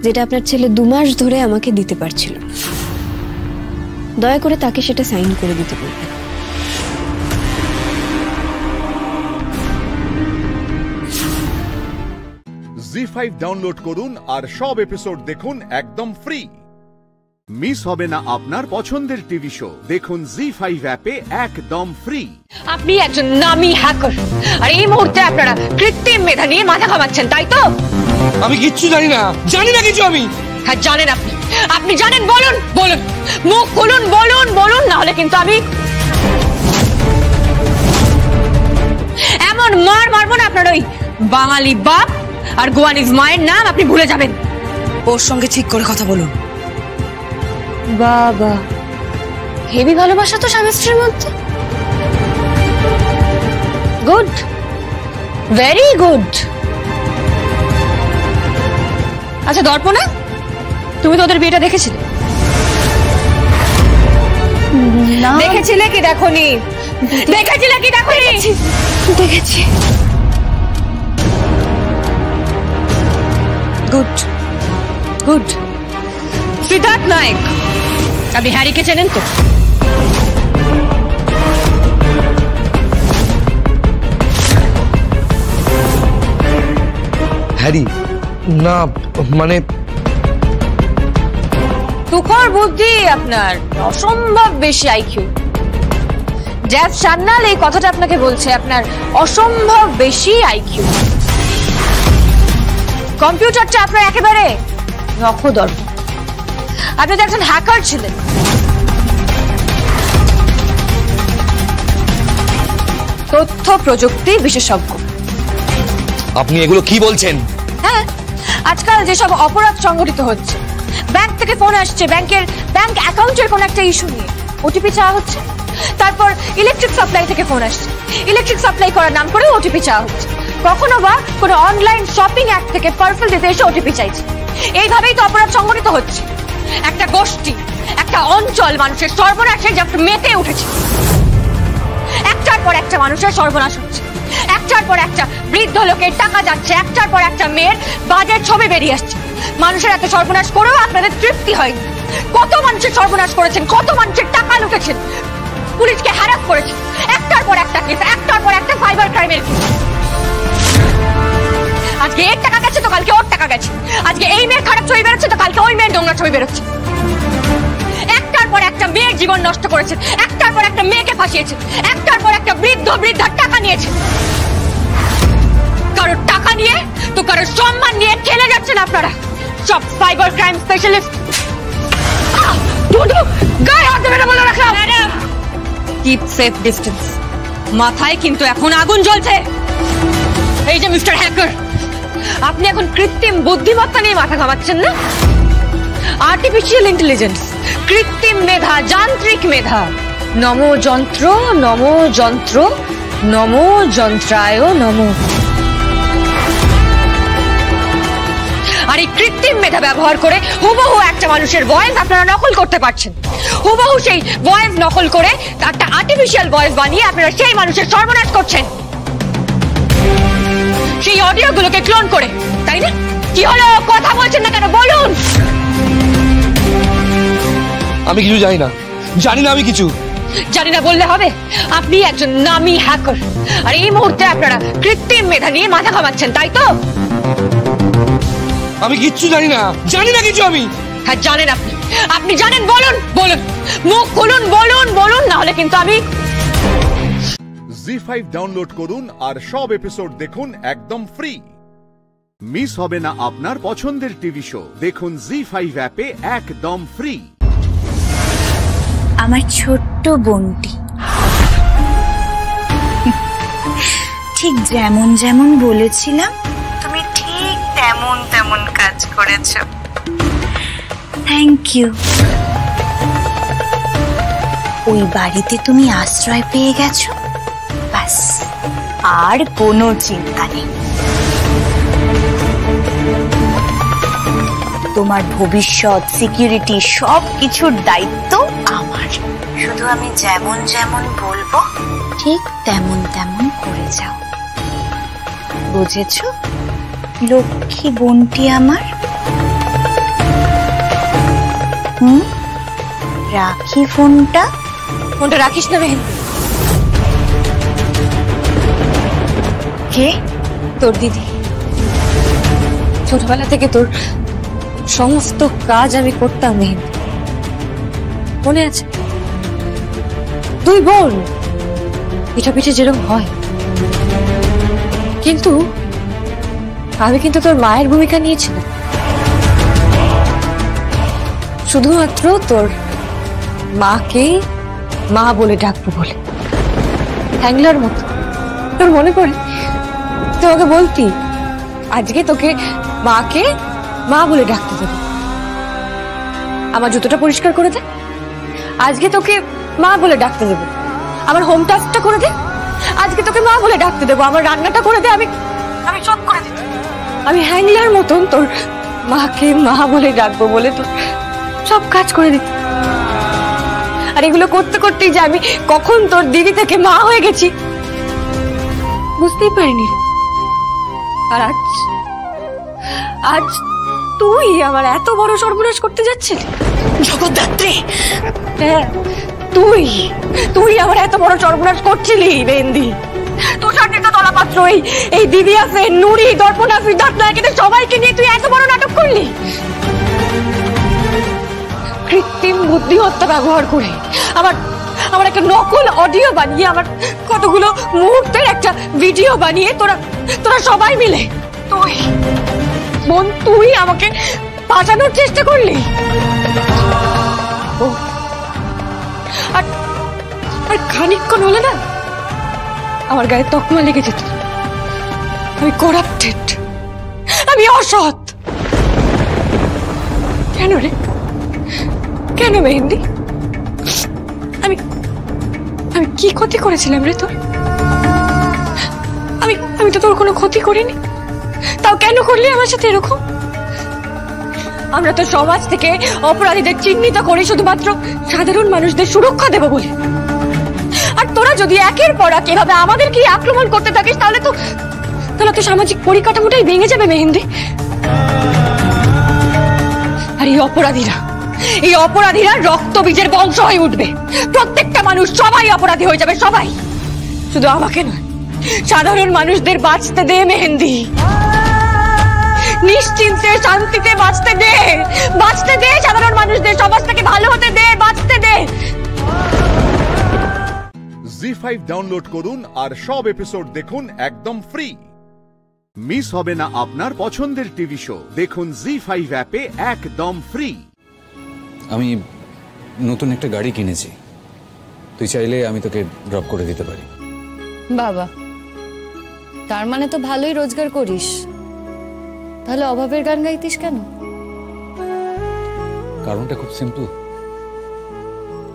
যেটা আপনার ছেলে 2 মাস ধরে আমাকে দিতে পারছিল না। দয়া করে তাকে সেটা সাইন করে দিতে বলবেন। জি5 ডাউনলোড করুন আর সব এপিসোড দেখুন একদম ফ্রি। মিস হবে না আপনার পছন্দের টিভি শো, দেখুন জি5 অ্যাপে একদম ফ্রি। আপনি একজন নামী হ্যাকার, আর এই মুহূর্তে আপনারা কৃত্রিম মেধা নিয়ে মাথা ঘামাচ্ছেন, তাই তো? আমি কিচ্ছু জানি না, জানি না কিছু আমি। হ্যাঁ জানেন আপনি, আপনি জানেন। বলুন বলুন, মুখ খুলুন, বলুন বলুন, না হলে কিন্তু আমি এমন মার মারবো না আপনার ওই বাঙালি বাপ আর গোয়ানিজ মায়ের নাম আপনি ভুলে যাবেন। ওর সঙ্গে ঠিক করে কথা বলুন। বাবা, হেভি ভালোবাসা তো স্বামী স্ত্রীর মধ্যে। Good, very good. আচ্ছা দর্পণা, তুমি তো ওদের বিয়েটা দেখেছিলে? দেখেছিলে কি দেখোনি? দেখেছি নাকি দেখোনি? দেখেছি। Good good. সিদ্ধার্থ নায়ক, আপনি হ্যারিকে চেনেন তো? হ্যারি না, মানে তুখর বুদ্ধি আপনার, অসম্ভব বেশি আইকিউ। জ্যাজ সান্যাল এই কথাটা আপনাকে বলছে, আপনার অসম্ভব বেশি আইকিউ। কম্পিউটারটা আপনার একেবারে নখদর। আপনি তো একজন হ্যাকার ছিলেন। তথ্য প্রযুক্তি বিশেষজ্ঞ। আপনি এগুলো কি বলছেন? হ্যাঁ, আজকাল যেসব অপরাধ সংঘটিত হচ্ছে, ব্যাংক থেকে ফোন আসছে, ব্যাংক অ্যাকাউন্টের কোন একটা ইস্যু নিয়ে ওটিপি চাওয়া হচ্ছে। তারপর ইলেকট্রিক সাপ্লাই থেকে ফোন আসছে, ইলেকট্রিক সাপ্লাই করার নাম করে ওটিপি চাওয়া হচ্ছে। কখনো বা কোনো অনলাইন শপিং অ্যাপ থেকে পার্সেল দিতে এসে ওটিপি চাইছে। এইভাবেই তো অপরাধ সংঘটিত হচ্ছে। একটা গোষ্ঠী, একটা অঞ্চল মানুষের সর্বনাশের যে মেতে উঠেছে। একটার পর একটা মানুষের সর্বনাশ হচ্ছে, একটার পর একটা বৃদ্ধ লোকের টাকা যাচ্ছে, একটার পর একটা মেয়ের বাজেট ছবি বেরিয়ে আসছে। মানুষের এত সর্বনাশ করেও আপনাদের তৃপ্তি হয়নি। কত মানুষের সর্বনাশ করেছেন, কত মানুষের টাকা লুটেছেন, পুলিশকে হ্যারাস করেছেন। একটার পর একটা কেস, একটার পর একটা সাইবার ক্রাইমের কেস। আজকে এর টাকা গেছে তো কালকে ওর টাকা গেছে। আজকে এই মেয়ের খারাপ ছবি বেরোচ্ছে তো কালকে ওই মেয়ের নোংরা ছবি বেরোচ্ছে। একটার পর একটা মেয়ের জীবন নষ্ট করেছেন, একটার পর একটা মেয়েকে ফাঁসিয়েছেন, একটার পর একটা বৃদ্ধার টাকা নিয়েছেন। কারোর টাকা নিয়ে তো কারোর সম্মান নিয়ে খেলে যাচ্ছেন আপনারা, সব সাইবার ক্রাইম স্পেশালিস্ট। গায়ে হাত দেবে না বলে রাখলাম। Keep safe distance. মাথায় কিন্তু এখন আগুন জ্বলছে। এই যে মিস্টার হ্যাকার, আপনি এখন কৃত্রিম বুদ্ধিমত্তা নিয়ে মাথা ঘামাচ্ছেন না? আর্টিফিশিয়াল ইন্টেলিজেন্স, কৃত্রিম মেধা, যান্ত্রিক মেধা। নমো যন্ত্র, নমো যন্ত্র, নমো যন্ত্রায় নমো। আর এই কৃত্রিম মেধা ব্যবহার করে হুবহু একটা মানুষের ভয়েস আপনারা নকল করতে পারছেন। হুবহু সেই ভয়েস নকল করে একটা আর্টিফিশিয়াল ভয়েস বানিয়ে আপনারা সেই মানুষের সর্বনাশ করছেন, সেই অডিওগুলোকে ক্লোন করে, তাই না? কি হলো, কথা বলছেন না কেন? বলুন। আমি কিছু জানি না, জানি না আমি কিছু। জানি না বললে হবে? আপনি একজন নামী হ্যাকার, আর এই মুহূর্তে আপনারা কৃত্রিম মেধা নিয়ে মাথা ঘামাচ্ছেন, তাই তো? আমি কিচ্ছু জানি না, জানি না কিছু আমি। হ্যাঁ জানেন আপনি, আপনি জানেন। বলুন বলুন, মুখ খুলুন, বলুন বলুন, না হলে কিন্তু আমি। জি5 ডাউনলোড করুন আর সব এপিসোড দেখুন একদম ফ্রি। মিস হবে না আপনার পছন্দের টিভি শো। দেখুন জি5 অ্যাপে একদম ফ্রি। আমার ছোট্ট বোনটি ঠিক যেমন যেমন বলেছিলাম তুমি ঠিক তেমন তেমন কাজ করেছো। Thank you. ওই বাড়িতে তুমি আশ্রয় পেয়ে গেছো, ব্যাস আর কোনো চিন্তা নেই। তোমার ভবিষ্যৎ, সিকিউরিটি সব কিছুর দায়িত্ব আমার। শুধু আমি যেমন যেমন বলবো ঠিক তেমন তেমন করে যাও, বুঝেছো লক্ষ্মী বোনটি আমার? রাখি ফোনটা। ফোনটা রাখিস না বেহেন। কে? তোর দিদি। ছোটবেলা থেকে তোর সমস্ত কাজ আমি করতাম মেহেন, মনে আছে? তুই বল পিঠাপিঠি যেরকম হয়, কিন্তু আমি কিন্তু তোর মায়ের ভূমিকা নিয়েছিলাম, শুধুমাত্র তোর মাকে মা বলে ডাকবো বলে, হ্যাংলার মতো। তোর মনে পড়ে তোমাকে বলতি আজকে তোকে মাকে মা বলে ডাকতে দেবো, আমার জুতোটা পরিষ্কার করে দে, আজকে তোকে মা বলে ডাকতে দেবো, আমার হোম টাস্কটা করে দে, আজকে তোকে মা বলে ডাকতে দেবো, আমার রান্নাটা করে দে, আমি সব করে দিতে। আমি হ্যাংলার মতন তোর মাকে মা বলে ডাকবো বলে তোর সব কাজ করে দিতে। আর এগুলো করতে করতেই যে আমি কখন তোর দিদি থেকে মা হয়ে গেছি বুঝতেই পারিনি। আর আজ আজ তুই আমার এত বড় সর্বনাশ করতে যাচ্ছিস জগদ্ধাত্রী। হ্যাঁ, তুই তুই আমার এত বড় সর্বনাশ করছিলি মেহেন্দি। তোর সাথে তো তলাপাত্র এই দিদি আছে, নুরি, দর্পণা, সিদ্ধার্থ নায়কেদের সবাইকে নিয়ে তুই এত বড় নাটক করলি কৃত্রিম বুদ্ধিমত্তা ব্যবহার করে। আমার একটা নকল অডিও বানিয়ে, আমার কতগুলো মুহূর্তের একটা ভিডিও বানিয়ে তোরা সবাই মিলে তুই আমাকে বাঁচানোর চেষ্টা করলি। আর খানিকক্ষণ হলে না আমার গায়ে তকমা লেগে যেত। আমি করাপ্টেড, আমি অসৎ। কেন রে, কেন মেহেন্দি? আমি কি ক্ষতি করেছিলাম রে তোর? আমি তো তোর কোনো ক্ষতি করিনি, তাও কেন করলি আমার সাথে এরকম? আমরা তো সমাজ থেকে অপরাধীদের চিহ্নিত করি শুধুমাত্র সাধারণ মানুষদের সুরক্ষা দেব বলে। আর তোরা যদি একের পর এক এভাবে আমাদেরকে আক্রমণ করতে থাকিস তাহলে তো সামাজিক পরিকাঠামোটাই ভেঙে যাবে মেহেন্দি। আর এই অপরাধীরা রক্তবীজের বংশ হয়ে উঠবে। প্রত্যেকটা মানুষ সবাই অপরাধী হয়ে যাবে, সবাই, শুধু আমাকে নয়, সাধারণ মানুষদের বাঁচতে দে মেহেন্দি। নিশ্চিন্তে শান্তিতে বাঁচতে দে সাধারণ মানুষদের, সমাজটাকে ভালো হতে দে, বাঁচতে দে। জি5 ডাউনলোড করুন আর সব এপিসোড দেখুন একদম ফ্রি। মিস হবে না আপনার পছন্দের টিভি শো, দেখুন জি5 অ্যাপে একদম ফ্রি। আমি নতুন একটা গাড়ি কিনেছি, তুই চাইলে আমি তোকে ড্রপ করে দিতে পারি। বাবা, তার মানে তো ভালোই রোজগার করিস, তাহলে অভাবের গান গাইতিস কেন? কারণটা খুব সিম্পল,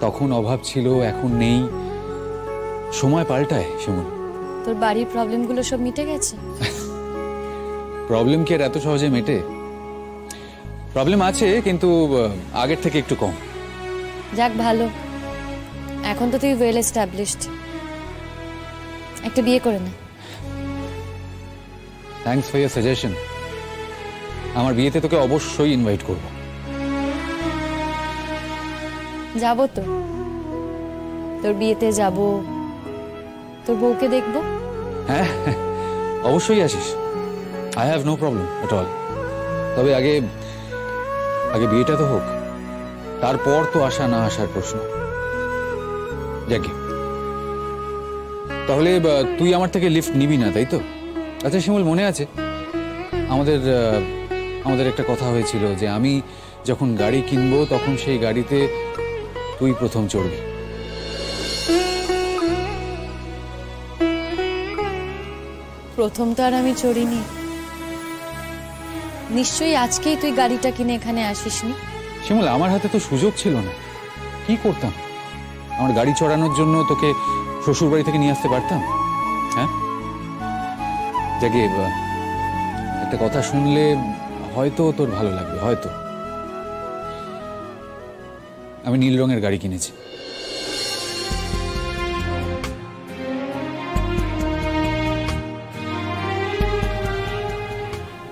তখন অভাব ছিল, এখন নেই, সময় পাল্টায়। শিমুল, তোর বাড়ির প্রবলেমগুলো সব মিটে গেছে? প্রবলেম কি আর এত সহজে মেটে? প্রবলেম আছে, কিন্তু আগের থেকে একটু কম। যাক ভালো, এখন তো তুই ওয়েল এস্টাবলিশড, একটা বিয়ে করে নে। Thanks for your suggestion. আমার বিয়েতে তোকে অবশ্যই ইনভাইট করব। যাব তো, তোর বিয়েতে যাব, তোর বউকে দেখব। হ্যাঁ, অবশ্যই আসিস, I have no problem at all. তবে আগে বিয়েটা তো হোক, তারপর তো আসা না আসার প্রশ্ন। যাকে তাহলে তুই আমার থেকে লিফট নিবি না, তাই তো? আচ্ছা শিমুল, মনে আছে আমাদের একটা কথা হয়েছিল যে আমি যখন গাড়ি কিনবো তখন সেই গাড়িতে তুই প্রথম চড়বি। প্রথম তো আর আমি চড়িনি, নিশ্চয়ই আজকেই তুই গাড়িটা কিনে এখানে আসিসনি। শিমুল, আমার হাতে তো সুযোগ ছিল না, কি করতাম? আমার গাড়ি চড়ানোর জন্য তোকে শ্বশুর বাড়ি থেকে নিয়ে আসতে পারতাম? হ্যাঁ, যাকে একটা কথা শুনলে হয়তো তোর ভালো লাগবে, হয়তো। আমি নীল রঙের গাড়ি কিনেছি।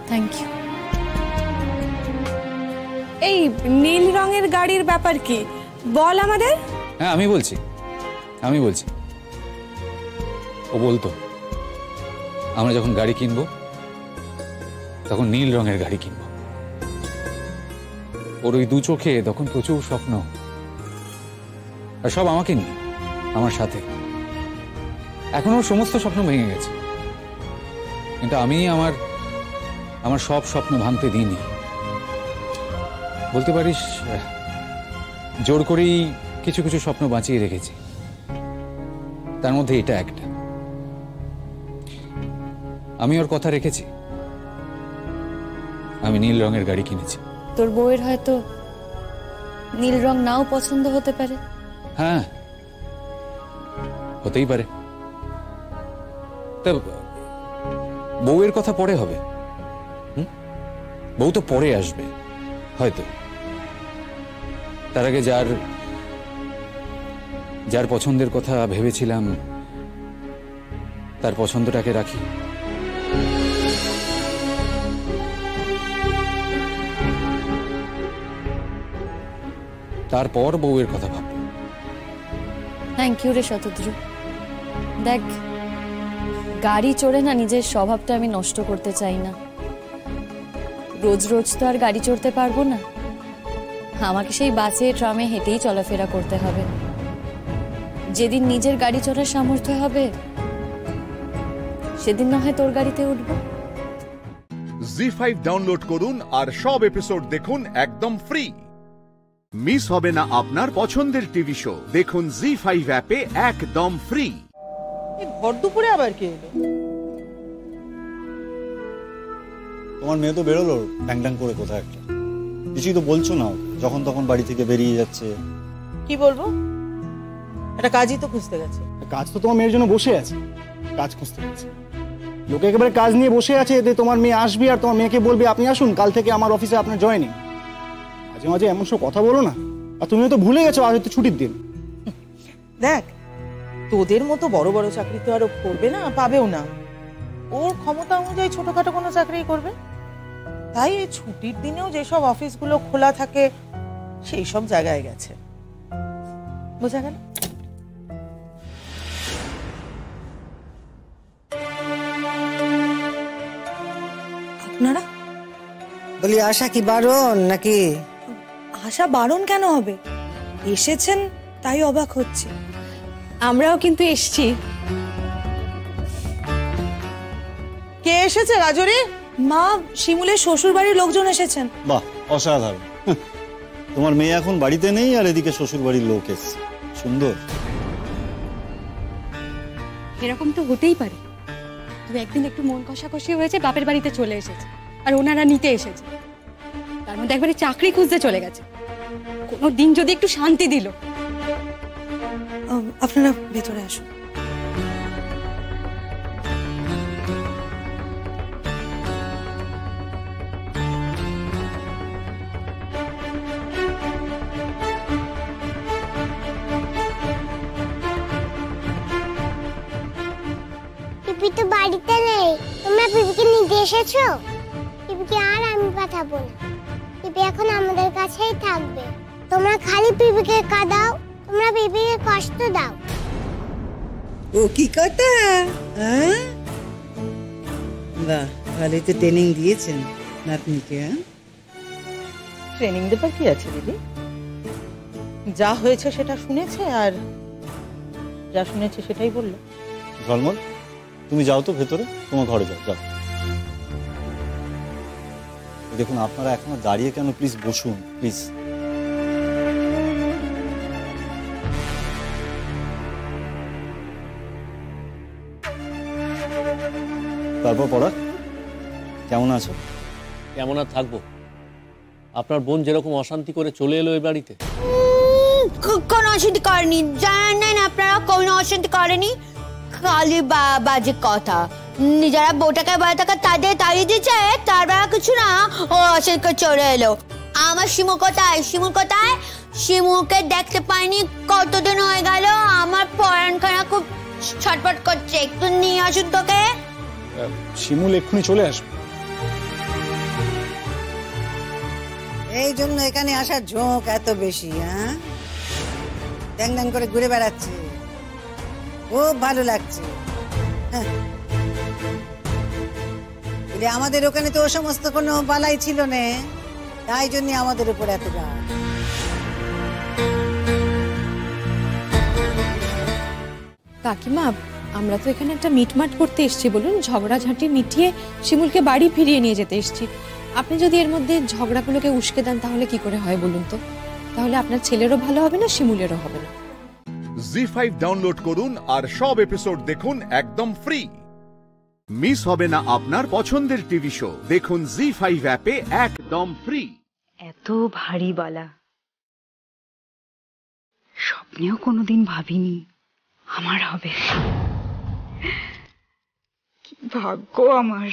Thank you. এই নীল রঙের গাড়ির ব্যাপার কি বল আমাদের? হ্যাঁ, আমি বলছি। ও বলতো আমরা যখন গাড়ি কিনবো তখন নীল রঙের গাড়ি কিনবো। ওর ওই দু চোখে তখন প্রচুর স্বপ্ন, আর সব আমাকে নিয়ে, আমার সাথে। এখন ওর সমস্ত স্বপ্ন ভেঙে গেছে, কিন্তু আমি আমার সব স্বপ্ন ভাঙতে দিইনি। বলতে পারিস জোর করেই কিছু কিছু স্বপ্ন বাঁচিয়ে রেখেছি, তার মধ্যে এটা একটা। আমি ওর কথা রেখেছি, আমি নীল রঙের গাড়ি কিনেছি। তোর বউয়ের হয়তো নীল রং নাও পছন্দ হতে পারে। হ্যাঁ, হতেই পারে। তা বউয়ের কথা পরে হবে, বউ তো পরে আসবে হয়তো। তার আগে যার পছন্দের কথা ভেবেছিলাম তার পছন্দটাকে রাখি। তারপর বউয়ের কথা ভাব। থ্যাংক ইউ রে শতদ্রু। দেখ, গাড়ি চড়ে না নিজের স্বভাবটা আমি নষ্ট করতে চাই না। রোজ রোজ তো আর গাড়ি চড়তে পারবো না, আমাকে সেই বাসে ট্রামে হেঁটেই চলাফেরা করতে হবে। যেদিন নিজের গাড়ি চড়ার সামর্থ্য হবে সেদিন না হয় তোর গাড়িতে উঠবো। জি5 ডাউনলোড করুন আর সব এপিসোড দেখুন একদম ফ্রি। মিস হবে না আপনার পছন্দের টিভি শো, দেখুন জি5 অ্যাপে একদম ফ্রি। ভর দুপুরে আবার কে এলো? তোমার মেয়ে তো বেরোলো ট্যাং ট্যাং করে কোথায় একটা, কিছুই তো বলছো না। যখন তখন বাড়ি থেকে বেরিয়ে যাচ্ছে। কি বলবো, একটা কাজই তো খুঁজতে গেছে। কাজ তো তোমার মেয়ের জন্য বসে আছে, কাজ খুঁজতে গেছে। লোকে একেবারে কাজ নিয়ে বসে আছে যে তোমার মেয়ে আসবে আর তোমার মেয়েকে বলবে আপনি আসুন, কাল থেকে আমার অফিসে আপনার জয়েনিং। মাঝে মাঝে এমন সব কথা বলো না। আর তুমি তো ভুলে গেছো আজ হয়তো ছুটির দিন। দেখ, তোদের মতো বড় বড় চাকরি তো আর করবে না, পাবেও না। ওর ক্ষমতা অনুযায়ী ছোটখাটো কোনো চাকরি করবে। তাই এই ছুটির দিনেও যেসব অফিসগুলো খোলা থাকে সেই সব জায়গায় গেছে। বোঝা গেল? আপনারা বলি আশা কি বারণ নাকি? আশা বারণ কেন হবে? এসেছেন তাই অবাক হচ্ছে। আমরাও কিন্তু এসছি। কে এসেছে রাজরি? মা, শিমুলের শ্বশুর বাড়ির লোকজন এসেছেন। বাহ, অসাধারণ। তোমার মেয়ে এখন বাড়িতে নেই আর এদিকে শ্বশুর বাড়ির লোক এসছে। সুন্দর। এরকম তো হতেই পারে। তবে একদিন একটু মন কষাকষি হয়েছে, বাপের বাড়িতে চলে এসেছে আর ওনারা নিতে এসেছে। তার মধ্যে একবারে চাকরি খুঁজতে চলে গেছে। কোনো দিন যদি একটু শান্তি দিল। আপনারা ভেতরে আসুন। পিপি তো বাড়িতে নেই, তোমরা পিপিকে নিতে এসেছো? পিপিকে আর আমি পাঠাবো না, পিপি এখন আমাদের কাছেই থাকবে। তোমরা খালি পিপিকে কাঁদাও, তোমরা পিপিকে কষ্ট দাও। ও কি কথা? হ্যাঁ, বাহ, ভালোই তো ট্রেনিং দিয়েছেন নাতনিকে। ট্রেনিং দেবার কি আছে দিদি? যা হয়েছে সেটা শুনেছে আর যা শুনেছে সেটাই বললো। ঝলমল, তুমি যাও তো ভেতরে, তোমার ঘরে যাও। যাও। দেখুন, আপনারা এখনো দাঁড়িয়ে কেন? প্লিজ বসুন, প্লিজ। তারপর পড়া কেমন আছো? কেমন আর থাকবো? আপনার বোন যেরকম অশান্তি করে চলে এলো এই বাড়িতে। কোনো অশান্তি করেনি, জানেন আপনারা, কোনো অশান্তি করেনি। খালি বাজে কথা। নিজেরা বউটাকে বাড়ি থাকা তাদের তাড়িয়ে দিচ্ছে, তার বেলা কিছু না, ও অশান্তি করে চলে এলো। আমার শিমু কোথায়? শিমু কোথায়? শিমুকে দেখতে পাইনি কতদিন হয়ে গেল। আমার পরাণখানা খুব ছটফট করছে, একটু নিয়ে আসুন তোকে। শিমুল এক্ষুনি চলে আসবে। এই জন্য এখানে আসার ঝোঁক এত বেশি। হ্যাঁ, ড্যাং ড্যাং করে ঘুরে বেড়াচ্ছে, খুব ভালো লাগছে। হ্যাঁ, আমাদের ওখানে তো ও সমস্ত কোনো বালাই ছিল না, তাই জন্য আমাদের উপর এত রাগ। কাকিমা, আমরা তো এখানে একটা মিটমাট করতে এসেছি, বলুন, ঝগড়াঝাঁটি মিটিয়ে শিমুলকে বাড়ি ফিরিয়ে নিয়ে যেতে এসেছি। আপনি যদি এর মধ্যে ঝগড়াগুলোকে উস্কে দেন তাহলে কি করে হয় বলুন তো? তাহলে আপনার ছেলেরও ভালো হবে না, শিমুলেরও হবে না। জি5 ডাউনলোড করুন আর সব এপিসোড দেখুন একদম ফ্রি। মিস হবে না আপনার পছন্দের টিভি শো, দেখুন জি5 অ্যাপে একদম ফ্রি। এত ভারী বালা স্বপ্নেও কোনোদিন ভাবিনি আমার হবে। কি ভাগ্য আমার!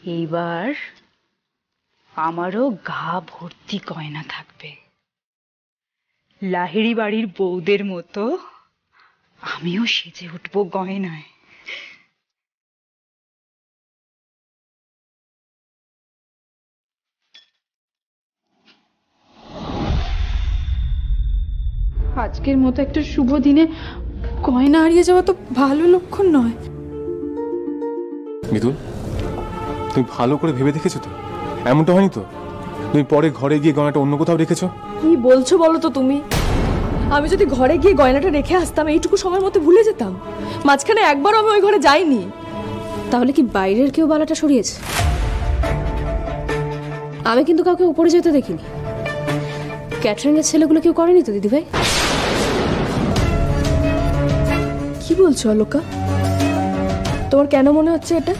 এইবার আমারও গা ভর্তি গয়না থাকবে। লাহিড়ি বাড়ির বউদের মতো আমিও সেজে উঠবো গয়নায়। আজকের মতো একটা শুভ দিনে গয়না হারিয়ে যাওয়া তো ভালো লক্ষণ নয়। মিতুল, তুমি ভালো করে ভেবে দেখেছো তো? এমনটা হয়নি তো তুমি পরে ঘরে গিয়ে গয়নাটা অন্য কোথাও রেখেছো? কি বলছো বলো তো তুমি? আমি যদি ঘরে গিয়ে গয়নাটা রেখে আসতাম এইটুকু সময়ের মধ্যে ভুলে যেতাম? মাঝখানে একবারও আমি ওই ঘরে যাইনি। তাহলে কি বাইরের কেউ বালাটা সরিয়েছে? আমি কিন্তু কাউকে উপরে যেতে দেখিনি। ক্যাটারিং এর ছেলেগুলো কেউ করেনি তো দিদিভাই? কি বলছো অলোকা? তোমার কেন মনে হচ্ছে এটা?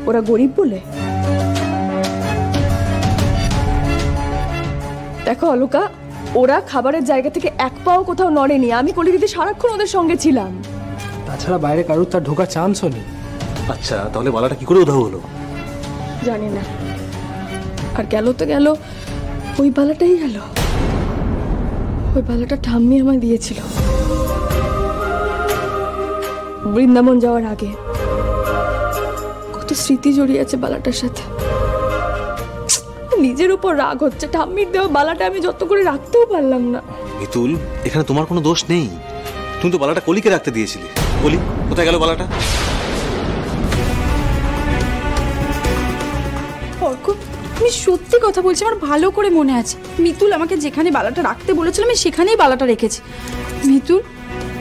ওরা গরিব বলে? দেখো অলোকা, ওরা খাবারের জায়গা থেকে এক পাও কোথাও নড়েনি। আমি কলি দিদি সারাক্ষণ ওদের সঙ্গে ছিলাম। তাছাড়া বাইরে কারোর তার ঢোকার চান্সও নেই। আচ্ছা, তাহলে বালাটা কি করে উধাও হলো? জানি না। আর গেল তো গেল, ওই বালাটাই গেল। ওই বালাটা ঠাম্মি আমায় দিয়েছিল বৃন্দাবন যাওয়ার আগে। কত স্মৃতি জড়িয়ে আছে বালাটার সাথে। নিজের উপর রাগ হচ্ছে, ঠাম্মির দেওয়া বালাটা আমি যত করে রাখতেও পারলাম না। মিতুল, এখানে তোমার কোনো দোষ নেই। তুমি তো বালাটা কলিকে রাখতে দিয়েছিলে। কলি, কোথায় গেল বালাটা? অর্ক, আমি সত্যি কথা বলছি, আমার ভালো করে মনে আছে। মিতুল আমাকে যেখানে বালাটা রাখতে বলেছিল আমি সেখানেই বালাটা রেখেছি। মিতুল,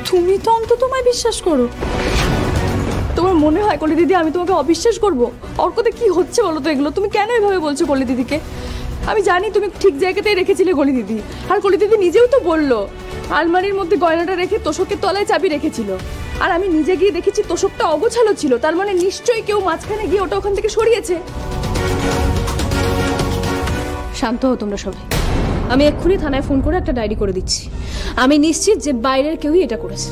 তুমি তো অন্তত আমায় বিশ্বাস করো। তোমার মনে হয় কলি দিদি আমি তোমাকে অবিশ্বাস করবো? অর্কতে কি হচ্ছে বলো তো এগুলো? তুমি কেন এভাবে বলছো কলি দিদিকে? আমি জানি তুমি ঠিক জায়গাতেই রেখেছিলে কলি দিদি। আর কলি দিদি নিজেও তো বললো আলমারির মধ্যে গয়নাটা রেখে তোষকের তলায় চাবি রেখেছিল। আর আমি নিজে গিয়ে দেখেছি তোষকটা অগোছালো ছিল। তার মানে নিশ্চয়ই কেউ মাঝখানে গিয়ে ওটা ওখান থেকে সরিয়েছে। শান্ত হও তোমরা সবাই। আমি এক্ষুনি থানায় ফোন করে একটা ডায়েরি করে দিচ্ছি। আমি নিশ্চিত যে বাইরের কেউই এটা করেছে।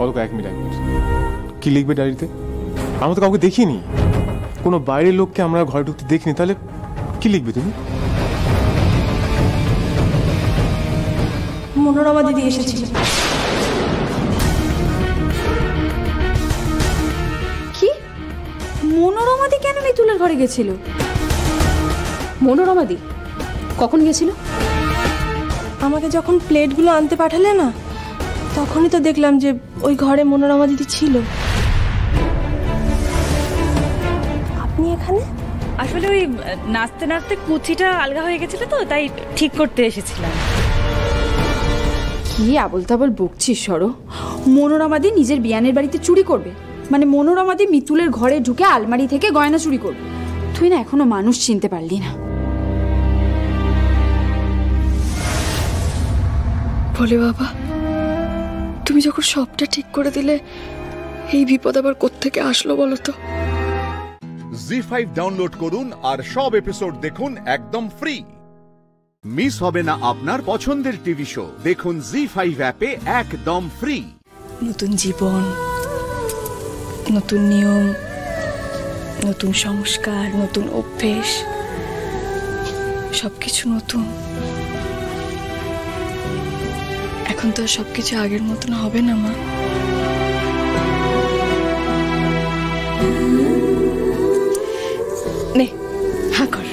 অলোকা, এক মিনিট। কি লিখবে ডায়েরিতে? আমরা তো কাউকে দেখিনি, কোনো বাইরের লোককে আমরা ঘরে ঢুকতে দেখিনি। তাহলে কি লিখবে তুমি? মনোরমা দিদি এসেছিল। কি? মনোরমা দি কেন মিতুলের ঘরে গেছিল? মনোরমা দি কখন গেছিল? আমাকে যখন প্লেটগুলো আনতে পাঠালে না, তখনই তো দেখলাম যে ওই ঘরে মনোরমা দিদি ছিল। আপনি এখানে? আসলে ওই নাচতে নাচতে কুচিটা আলগা হয়ে গেছিল তো, তাই ঠিক করতে এসেছিলাম। কি আবল তাবল বকছিস সরো? মনোরমাদি নিজের বিয়ানের বাড়িতে চুরি করবে? মানে মনোরমাদি মিতুলের ঘরে ঢুকে আলমারি থেকে গয়না চুরি করবে? তুই না এখনো মানুষ চিনতে পারলি না। বলে বাবা, তুমি যখন সবটা ঠিক করে দিলে, এই বিপদ আবার কোত্থেকে আসলো বলো তো? জি5 ডাউনলোড করুন আর সব এপিসোড দেখুন একদম ফ্রি। মিস হবে না আপনার পছন্দের টিভি শো। দেখুন জি5 অ্যাপে একদম ফ্রি। নতুন জীবন, নতুন নিয়ম, নতুন সংস্কার, নতুন অভ্যেস, সবকিছু নতুন। এখন তো আর সবকিছু আগের মতন হবে না মা। নে, হা কর।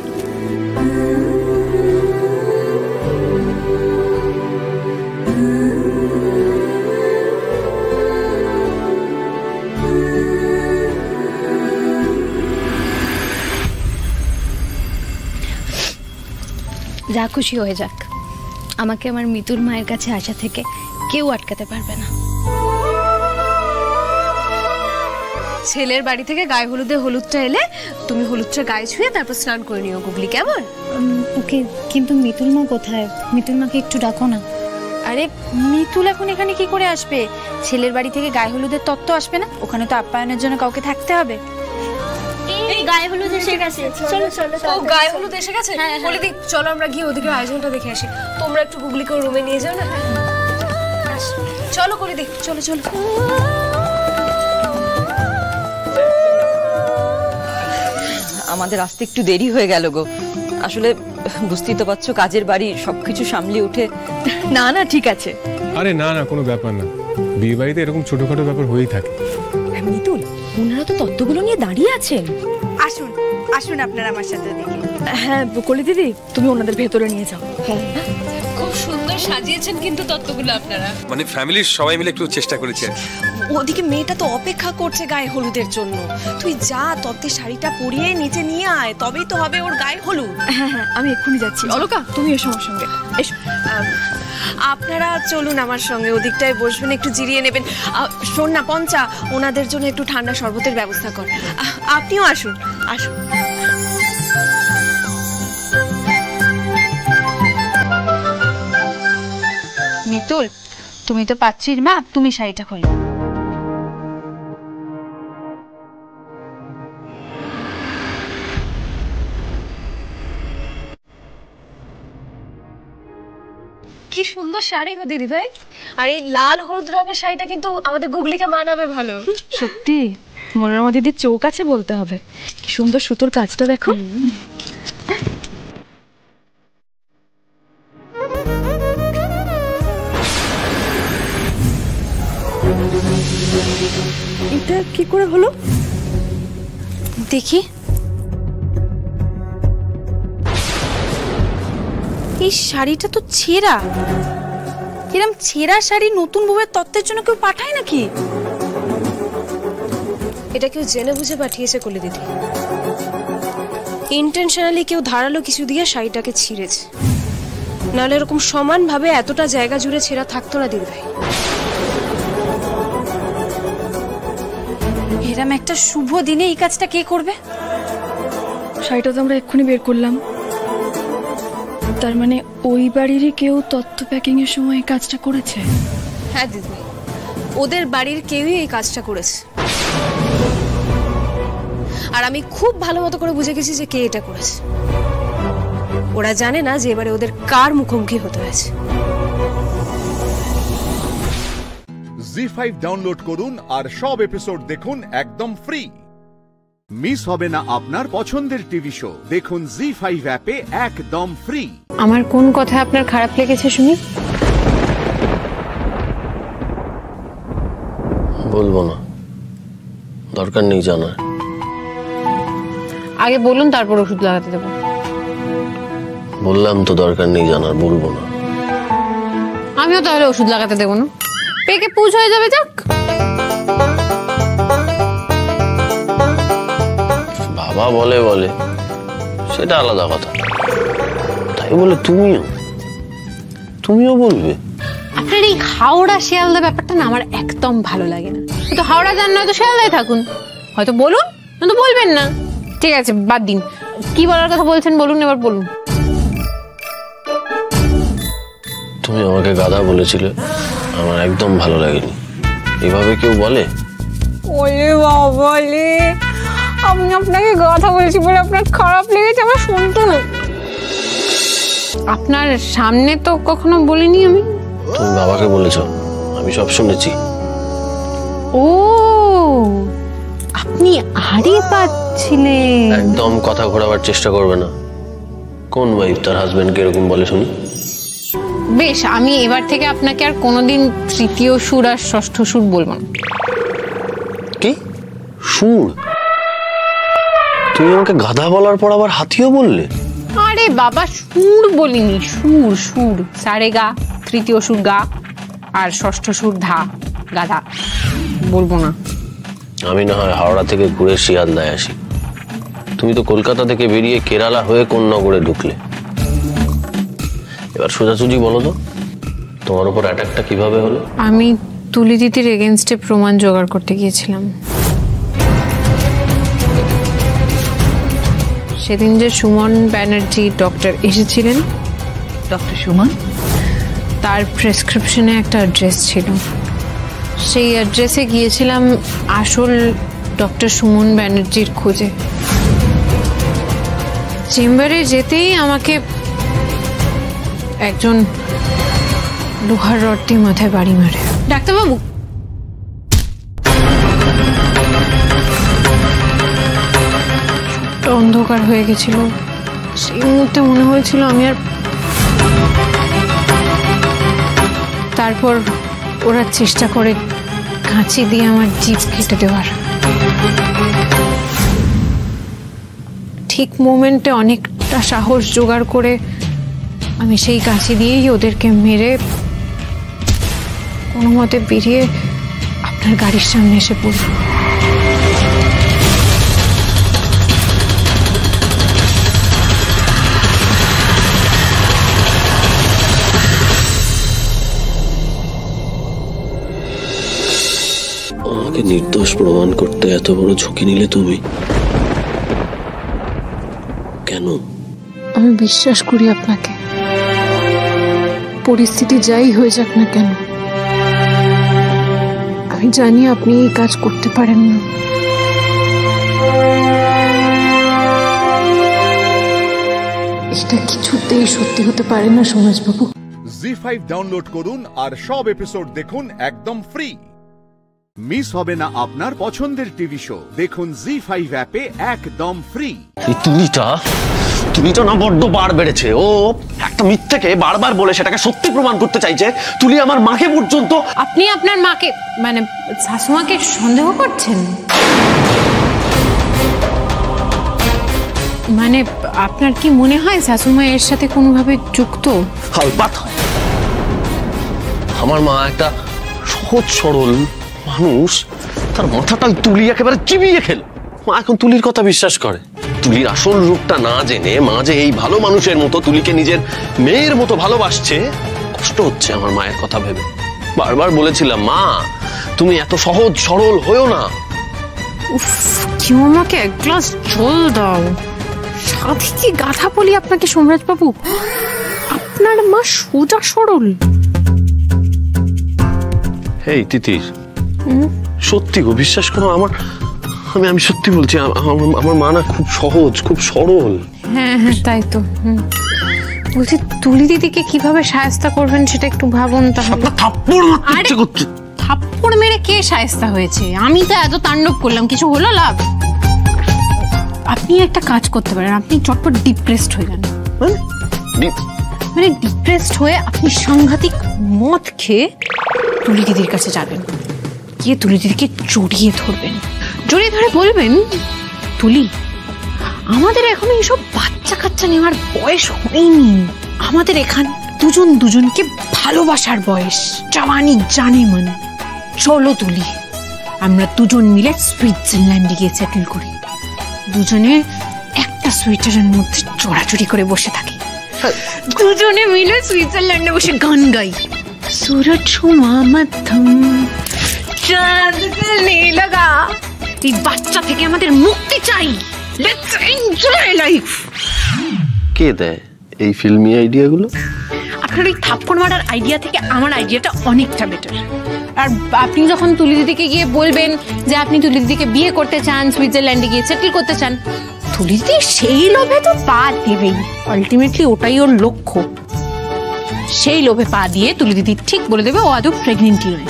যা খুশি হয়ে যাক, আমাকে আমার মিতুর মায়ের কাছে আসা থেকে কেউ আটকাতে পারবে না। ছেলের বাড়ি থেকে গায়ে হলুদে হলুদটা এলে তুমি হলুদটা গায়ে ছুঁয়ে তারপর স্নান করে নিও গুগলি, কেমন? ওকে, কিন্তু মিতুল মা কোথায়? মিতুল মাকে একটু ডাকো না। আরে মিতুল এখন এখানে কি করে আসবে? ছেলের বাড়ি থেকে গায়ে হলুদের তত্ত্ব আসবে না? ওখানে তো আপ্যায়নের জন্য কাউকে থাকতে হবে। এই গায়ে হলুদ এসে গেছে, চলো চলো। ও গায়ে হলুদ এসে গেছে? বলে দিই চলো আমরা গিয়ে ওদিকে আয়োজনটা দেখে আসি। তোমরা একটু গুগলিকে রুমে নিয়ে যাও না। চলো করে দিই, চলো চলো। আমাদের আসতে একটু দেরি হয়ে গেল গো। আসলে বুঝতেই তো পারছো কাজের বাড়ি সবকিছু সামলে উঠে। না না ঠিক আছে। আরে না না কোনো ব্যাপার না, বিয়ে বাড়িতে এরকম ছোটখাটো ব্যাপার হয়েই থাকে। মিতুল ওনারা তো তত্ত্বগুলো নিয়ে দাঁড়িয়ে আছেন। আসুন আসুন আপনারা আমার সাথে দেখে। হ্যাঁ কলি দিদি তুমি ওনাদের ভেতরে নিয়ে যাও। হ্যাঁ খুব সুন্দর সাজিয়েছেন কিন্তু তত্ত্বগুলো আপনারা। মানে ফ্যামিলির সবাই মিলে একটু চেষ্টা করেছে। ওদিকে মেয়েটা তো অপেক্ষা করছে গায়ে হলুদের জন্য। তুই যা তত্ত্বের শাড়িটা পরিয়ে নিচে নিয়ে আয়, তবেই তো হবে ওর গায়ে হলুদ। হ্যাঁ হ্যাঁ আমি এক্ষুনি যাচ্ছি। অলকা তুমি এসো আমার সঙ্গে এসো। আপনারা চলুন আমার সঙ্গে, ওদিকটায় বসবেন, একটু জিরিয়ে নেবেন। শোন না পঞ্চা, ওনাদের জন্য একটু ঠান্ডা শরবতের ব্যবস্থা কর। আপনিও আসুন আসুন। মিতুল তুমি তো পাচ্ছিস মা, তুমি শাড়িটা খোলো। কি সুন্দর শাড়ি গো দিদি ভাই। আর এই লাল হলুদ রঙের শাড়িটা কিন্তু আমাদের গুগলিকে মানাবে ভালো। সত্যি মনোরমা দিদির চোখ আছে বলতে হবে। কি সুন্দর সুতোর কাজটা দেখো। এটা কি করে হলো দেখি। এই শাড়িটা তো ছেঁড়া। এরকম ছেঁড়া শাড়ি নতুন বউয়ের তত্ত্বের জন্য কেউ পাঠায় নাকি? এটা কেউ জেনে বুঝে পাঠিয়েছে কলি দিদি। ইন্টেনশনালি কেউ ধারালো কিছু দিয়ে শাড়িটাকে ছিঁড়েছে, নাহলে এরকম সমানভাবে এতটা জায়গা জুড়ে ছেঁড়া থাকতো না দিদি ভাই। এরম একটা শুভ দিনে এই কাজটা কে করবে? শাড়িটা তো আমরা এক্ষুনি বের করলাম, তার মানে ওই বাড়িরই কেউ তত্ত্ব প্যাকিং এর সময় কাজটা করেছে। হ্যাঁ দিদি, ওদের বাড়ির কেউই এই কাজটা করেছে। আর আমি খুব ভালো মতো করে বুঝে গেছি যে কে এটা করেছে। ওরা জানে না যে এবারে ওদের কার মুখোমুখি হতে হয়েছে। জি5 ডাউনলোড করুন আর সব এপিসোড দেখুন একদম ফ্রি। মিস হবে না আপনার পছন্দের টিভি শো, দেখুন জি5 অ্যাপে একদম ফ্রি। আমার কোন কথা আপনার খারাপ লেগেছে শুনি? বলবো না, দরকার নেই জানার। আগে বলুন তারপর ওষুধ লাগাতে দেবো। বললাম তো দরকার নেই জানার, বলবো না। আমিও তাহলে ওষুধ লাগাতে দেবো না, পেকে পুজ হয়ে যাবে। যাক, বাবা বলে বলে সেটা আলাদা কথা, তাই বলে তুমিও বলবে? আপনার এই হাওড়া শিয়ালদা ব্যাপারটা না আমার একদম ভালো লাগে না। তো হাওড়া যান না, তো শিয়ালদায় থাকুন, হয়তো বলুন নয়তো বলবেন না। ঠিক আছে বাদ দিন, কি বলার কথা বলছেন বলুন, এবার বলুন। তুমি আমাকে গাধা বলেছিলে, আমার একদম ভালো লাগেনি। এভাবে কেউ বলে? ওরে বাবা রে, আমি আপনাকে কথা বলেছি বলে আপনার খারাপ লেগেছে? আমার শুনতো না, আপনার সামনে তো কখনো বলিনি আমি। তুমি বাবাকে বলেছো, আমি সব শুনেছি। ও, আপনি আড়ি পাচ্ছিলেন। একদম কথা ঘোরাবার চেষ্টা করবে না। কোন ওয়াইফ তার হাজবেন্ডকে এরকম বলে শুনি? বেশ, আমি এবার থেকে আপনাকে আর কোনোদিন তৃতীয় সুর আর ষষ্ঠ সুর বলবো না। কি সুর? তুমি আমাকে গাধা বলার পর আবার হাতিও বললে? আরে বাবা, সুর বলিনি, সুর সুর। সারে গা, তৃতীয় সুর গা, আর ষষ্ঠ সুর ধা, গাধা বলবো না। আমি না হয় হাওড়া থেকে ঘুরে শিয়ালদায় আসি, তুমি তো কলকাতা থেকে বেরিয়ে কেরালা হয়ে কোন নগরে ঢুকলে। এবার সোজাসুজি বলো তো, তোমার উপর অ্যাটাকটা কিভাবে হলো? আমি তুলি দিদির এগেনস্টে প্রমাণ জোগাড় করতে গিয়েছিলাম। সেদিন যে সুমন ব্যানার্জি ডক্টর এসেছিলেন, ডক্টর সুমন, তার প্রেসক্রিপশনে একটা অ্যাড্রেস ছিল। সেই অ্যাড্রেসে গিয়েছিলাম আসল ডক্টর সুমন ব্যানার্জির খোঁজে। চেম্বারে যেতেই আমাকে একজন লোহার রড দিয়ে মাথায় বাড়ি মারে। ডাক্তারবাবু, অন্ধকার হয়ে গেছিল, সেই মুহূর্তে মনে হয়েছিল আমি আর, তারপর ওরা চেষ্টা করে কাঁচি দিয়ে আমার জিভ কেটে দেওয়ার। ঠিক মোমেন্টে অনেকটা সাহস জোগাড় করে আমি সেই কাঁচি দিয়েই ওদেরকে মেরে কোনো মতে বেরিয়ে আপনার গাড়ির সামনে এসে পড়ব। আমাকে নির্দোষ প্রমাণ করতে এত বড় ঝুঁকি নিলে তুমি কেন? আমি বিশ্বাস করি আপনাকে, পরিস্থিতি যাই হয়ে যাক না কেন। আমি জানি আপনি এই কাজ করতে পারেন না। এটা কিছুতেই সত্যি হতে পারে না সমাজবাবু। জি5 ডাউনলোড করুন আর সব এপিসোড দেখুন একদম ফ্রি। মিস হবে না আপনার পছন্দের টিভি শো, দেখুন জি5 অ্যাপে একদম ফ্রি। এই তুলিটা না বড্ড বার বেড়েছে। ও একটা মিথ্যাকে বারবার বলে সেটাকে সত্যি প্রমাণ করতে চাইছে। তুলি আমার মাকে পর্যন্ত। আপনি আপনার মাকে মানে শাশুমাকে সন্দেহ করছেন? মানে আপনার কি মনে হয় শাশুমা এর সাথে কোনোভাবে যুক্ত? হালবাত হয়। আমার মা একটা সহজ সরল মানুষ, তার মাথাটা তুলি একেবারে চিবিয়ে খেল। মা এখন তুলির কথা বিশ্বাস করে। তুলির আসল রূপটা না জেনে মা যে এই ভালো মানুষের মতো তুলিকে নিজের মেয়ের মতো ভালোবাসছে, কষ্ট হচ্ছে আমার মায়ের কথা ভেবে। বারবার বলেছিলাম, মা তুমি এত সহজ সরল হয়েও না। উফ, কেউ আমাকে এক গ্লাস জল দাও। সাথে কি গাথা বলি আপনাকে সোমরাজ বাবু, আপনার মা সোজা সরল। এই তিতির, সত্যি গো, বিশ্বাস করো আমার, আমি সত্যি বলছি, আমার মা না খুব সহজ, খুব সরল। হ্যাঁ হ্যাঁ, তাই তো। বলছি তুলি দিদিকে কিভাবে শায়েস্তা করবেন সেটা একটু ভাবুন তাহলে। থাপ্পড় মেরে কে শায়েস্তা হয়েছে? আমি তো এত তাণ্ডব করলাম, কিছু হলো লাভ? আপনি একটা কাজ করতে পারেন, আপনি চটপট ডিপ্রেসড হয়ে যান। মানে ডিপ্রেসড হয়ে আপনি সাংঘাতিক মদ খেয়ে তুলি দিদির কাছে যাবেন, গিয়ে তুলি দিদিকে জড়িয়ে ধরবেন, জড়িয়ে ধরে বলবেন, তুলি আমাদের এখনো এইসব বাচ্চা কাচ্চা নেওয়ার বয়স হয়নি, আমাদের এখান দুজন দুজনকে ভালোবাসার বয়স, জওয়ানি জানে মন। চলো তুলি, আমরা দুজন মিলে সুইজারল্যান্ডে গিয়ে সেটেল করি, দুজনে একটা সুইটারের মধ্যে চড়াচড়ি করে বসে থাকি, দুজনে মিলে সুইজারল্যান্ডে বসে গান গাই, सूरज छुआ मध्यम चांद जलने लगा। এই বাচ্চা থেকে আমাদের মুক্তি চাই। Let's enjoy life. কে দেয় এই ফিল্মি আইডিয়াগুলো? আপনার এই থাপ্পড় মারার আইডিয়া থেকে আমার আইডিয়াটা অনেকটা বেটার। আর আপনি যখন তুলি দিদিকে গিয়ে বলবেন যে আপনি তুলি দিদিকে বিয়ে করতে চান, সুইজারল্যান্ডে গিয়ে সেটেল করতে চান, তুলি দিদি সেই লোভে তো পা দেবেই। আলটিমেটলি ওটাই ওর লক্ষ্য। সেই লোভে পা দিয়ে তুলি দিদি ঠিক বলে দেবে ও আদৌ প্রেগনেন্টই নয়।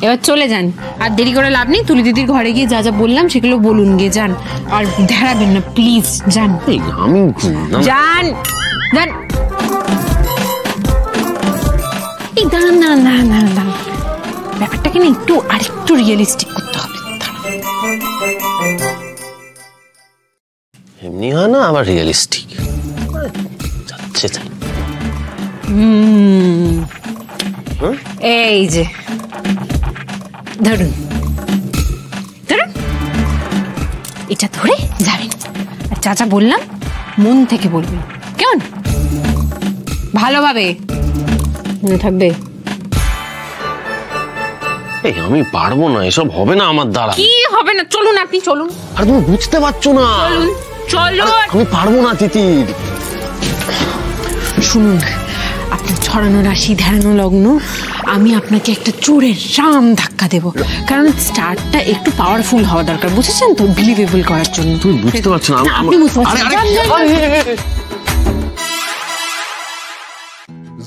এবার চলে যান, আর দেরি করে লাভ নেই। তুলি দিদির ঘরে গিয়ে যা যা বললাম সেগুলো বলুন গিয়ে, যান, আর ধারাবেন না প্লিজ, যান। আমি যান যান। এই দাঁড়ান দাঁড়ান দাঁড়ান দাঁড়ান দাঁড়ান, ব্যাপারটাকে না একটু আরেকটু রিয়েলিস্টিক করতে হবে। এমনি হয় না, আবার রিয়েলিস্টিক যাচ্ছে তাই। এই যে ধরুন ধরুন, এটা ধরে যাবেন, আর যা যা বললাম মন থেকে বলবেন, কেমন? ভালোভাবে মনে থাকবে। এই আমি পারবো না, এসব হবে না আমার দ্বারা। কি হবে না? চলুন, আপনি চলুন। আর তুমি বুঝতে পারছো না। চলুন চলুন। আমি পারবো না তিতির। শুনুন, আপনার ছড়ানো রাশি, ধ্যানো লগ্ন, আমি আপনাকে একটা চোরের রাম ধাক্কা দেব, কারণ স্টার্টটা একটু পাওয়ারফুল হওয়া দরকার, বুঝেছেন তো, বিলিভেবল করার জন্য। তুমি বুঝতে পারছো না। আপনি বুঝতে পারছেন।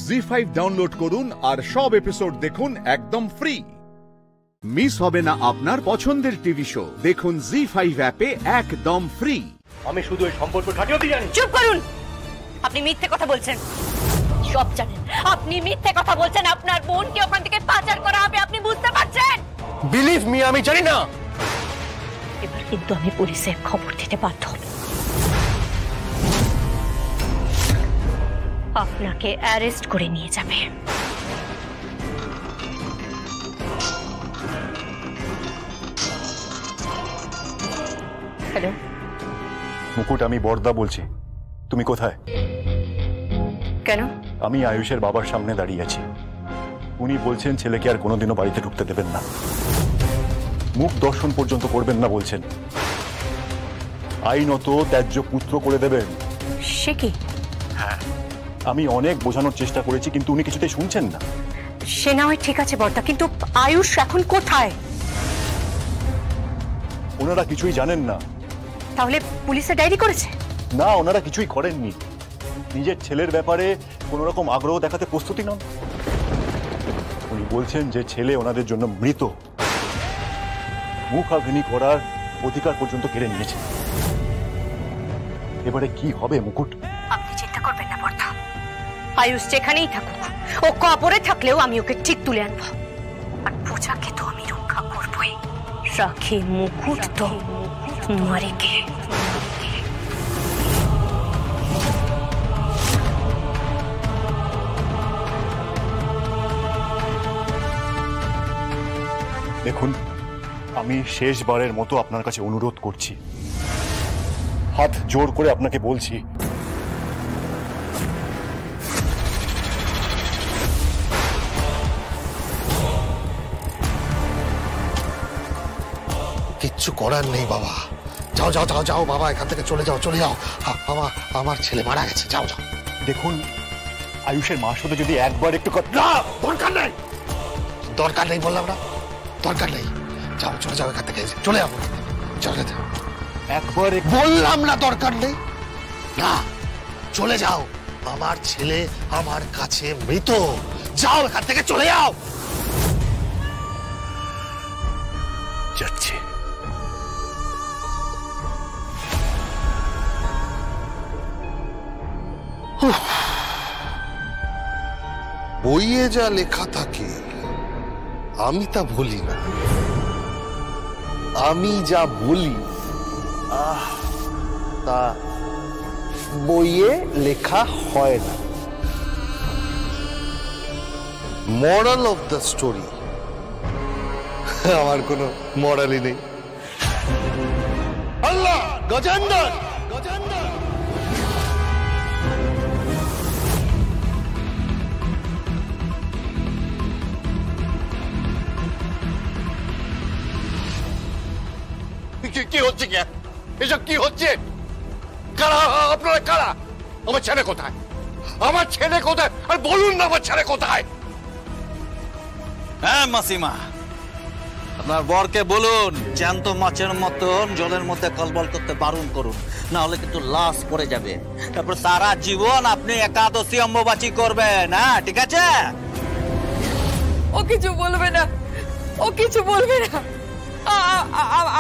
জি5 ডাউনলোড করুন আর সব এপিসোড দেখুন একদম ফ্রি। মিস হবে না আপনার পছন্দের টিভি শো, দেখুন জি5 অ্যাপে একদম ফ্রি। আমি শুধু এই সম্পর্ক ঠাটিয়ে জানি। চুপ করুন। আপনি মিথ্যে কথা বলছেন, সব জানেন। আপনি মিথ্যে কথা বলছেন, আপনার বোনকে ওখান থেকে পাচার করা হবে, আপনি বুঝতে পারছেন? বিলিভ মি, আমি জানি না। এবার কিন্তু আমি পুলিশে খবর দিতে বাধ্য হব। আপনাকে অ্যারেস্ট করে নিয়ে যাবে। হ্যালো মুকুট, আমি বরদা বলছি। তুমি কোথায়? কেন? আমি আয়ুষের বাবার সামনে দাঁড়িয়ে আছি। উনি বলছেন ছেলেকে আর কোনোদিনও বাড়িতে ঢুকতে দেবেন না, মুখ দর্শন পর্যন্ত করবেন না বলছেন, আইনত ত্যায্য পুত্র করে দেবেন। সে কি? হ্যাঁ, আমি অনেক বোঝানোর চেষ্টা করেছি কিন্তু উনি কিছুতেই শুনছেন না। সে না হয় ঠিক আছে বর্দা, কিন্তু আয়ুষ এখন কোথায়? ওনারা কিছুই জানেন না। তাহলে পুলিশে ডায়েরি করেছে? না, ওনারা কিছুই করেননি। নিজের ছেলের ব্যাপারে কোনো রকম আগ্রহ দেখাতে প্রস্তুতি নন। উনি বলছেন যে ছেলে ওনাদের জন্য মৃত, মুখাগ্নি করার অধিকার পর্যন্ত কেড়ে নিয়েছে। এবারে কি হবে মুকুট? আপনি চিন্তা করবেন না বর্দা, আয়ুষ যেখানেই থাকুক, ও কবরে থাকলেও আমি ওকে ঠিক তুলে আনবো। আর পূজাকে তো আমি রক্ষা করবই। রাখি মুকুট তো মারে কে? দেখুন, আমি শেষবারের মতো আপনার কাছে অনুরোধ করছি, হাত জোর করে আপনাকে বলছি, কিচ্ছু করার নেই বাবা। যাও যাও যাও যাও বাবা, এখান থেকে চলে যাও, চলে যাও। বাবা, আমার ছেলে মারা গেছে, যাও যাও। দেখুন, আয়ুষের মার সাথে যদি একবার একটু না, দরকার নেই, দরকার নেই বললাম না, দরকার নেই। যাও, চলে যাও এখান থেকে, চলে যাও, চলে যাও। একবার বললাম না দরকার নেই, না, চলে যাও। আমার ছেলে আমার কাছে মৃত, যাও এখান থেকে, চলে যাও। যাচ্ছি। বইয়ে যা লেখা থাকে আমি তা বলি না, আমি যা বলি তা বইয়ে লেখা হয় না। মরাল অফ দ্য স্টোরি, আমার কোনো মরালই নেই। আল্লাহ গজেন্দ্র, কি হচ্ছে? কি এসব কি হচ্ছে? কারা আপনারা? কারা? আমার ছেলে কোথায়? আমার ছেলে কোথায়? আর বলুন না আমার ছেলে কোথায়? হ্যাঁ মাসিমা, আপনার বরকে বলুন জ্যান্ত মাছের মতন জলের মধ্যে কলবল করতে বারণ করুন, না হলে কিন্তু লাশ পড়ে যাবে। তারপর সারা জীবন আপনি একাদশী অম্বুবাচী করবেন। হ্যাঁ, ঠিক আছে? ও কিছু বলবে না, ও কিছু বলবে না।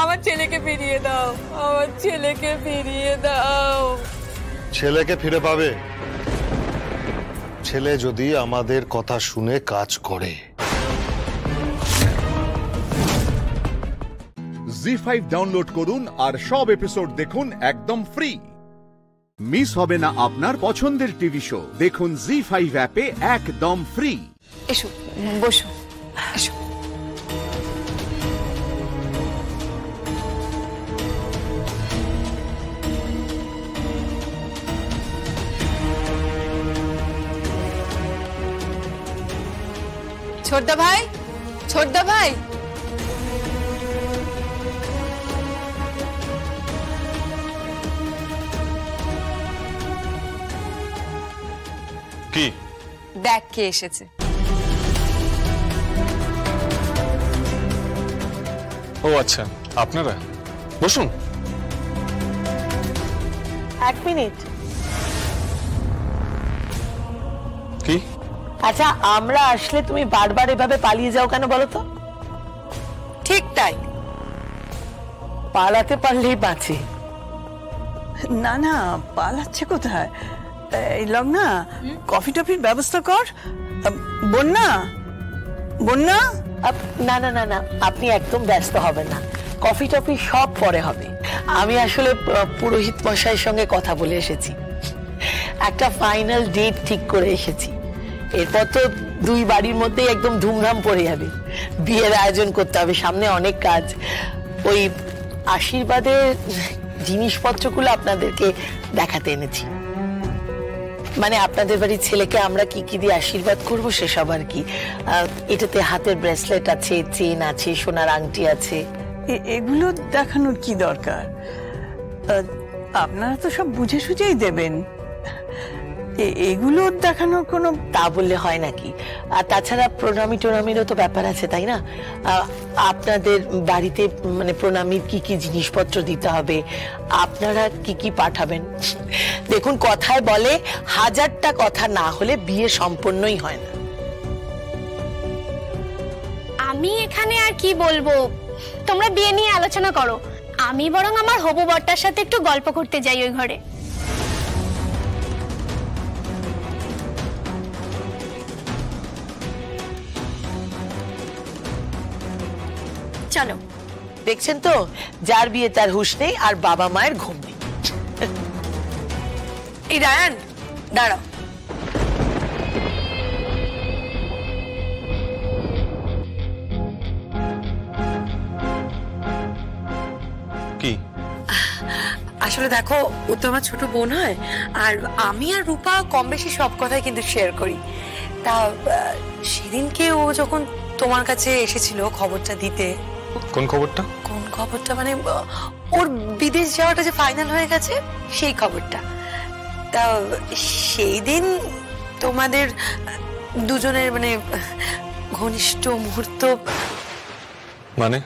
আমার ছেলেকে ফিরিয়ে দাও, আমার ছেলেকে ফিরিয়ে দাও। ছেলেকে ফিরে পাবে, ছেলে যদি আমাদের কথা শুনে কাজ করে। জি5 ডাউনলোড করুন আর সব এপিসোড দেখুন একদম ফ্রি। মিস হবে না আপনার পছন্দের টিভি শো। দেখুন জি5 অ্যাপে একদম ফ্রি। এসো, বসো, এসো। ছোটদা ভাই, ছোটদা ভাই, কি? দেখ কে এসেছে। ও আচ্ছা, আপনারা বসুন। এক মিনিট। কি? আচ্ছা, আমরা আসলে তুমি বারবার এভাবে পালিয়ে যাও কেন বলো তো? ঠিক তাই, পালাতে পারলেই বাঁচে। না না, পালাচ্ছে কোথায়? এই লগ্না কফি টফির ব্যবস্থা কর। বন্যা বন্যা না না না না, আপনি একদম ব্যস্ত হবেন না, কফি টফি সব পরে হবে। আমি আসলে পুরোহিত মশাইয়ের সঙ্গে কথা বলে এসেছি, একটা ফাইনাল ডেট ঠিক করে এসেছি। এরপর তো দুই বাড়ির মধ্যেই একদম ধুমধাম পড়ে যাবে, বিয়ের আয়োজন করতে হবে, সামনে অনেক কাজ। ওই আশীর্বাদের জিনিসপত্রগুলো আপনাদেরকে দেখাতে এনেছি, মানে আপনাদের বাড়ির ছেলেকে আমরা কি কি দিয়ে আশীর্বাদ করব সেসব আর কি। এটাতে হাতের ব্রেসলেট আছে, চেন আছে, সোনার আংটি আছে। এগুলো দেখানোর কি দরকার? আপনারা তো সব বুঝে সুঝেই দেবেন, এগুলো দেখানোর কোনো তা বললে হয় নাকি? আর তাছাড়া প্রণামী টোনামিরও তো ব্যাপার আছে, তাই না? আপনাদের বাড়িতে মানে প্রণামীর কি কি জিনিসপত্র দিতে হবে, আপনারা কি কি পাঠাবেন। দেখুন, কথায় বলে 1000টা কথা না হলে বিয়ে সম্পূর্ণই হয় না। আমি এখানে আর কি বলবো, তোমরা বিয়ে নিয়ে আলোচনা করো, আমি বরং আমার হবু বরটার সাথে একটু গল্প করতে যাই ওই ঘরে। চলো। দেখছেন তো, যার বিয়ে তার হুঁশ নেই আর বাবা মায়ের ঘুম নেই। এই রায়ান, দাঁড়াও। কি? আসলে দেখো, ও তো আমার ছোট বোন হয়, আর আমি আর রূপা কম বেশি সব কথাই কিন্তু শেয়ার করি। তা সেদিনকে ও যখন তোমার কাছে এসেছিল খবরটা দিতে। কোন খবরটা? কোন খবরটা মানে ওর বিদেশ যাওয়াটা যে ফাইনাল হয়ে গেছে সেই খবরটা। তা সেই দিন তোমাদের দুজনের মানে ঘনিষ্ঠ মুহূর্ত, মানে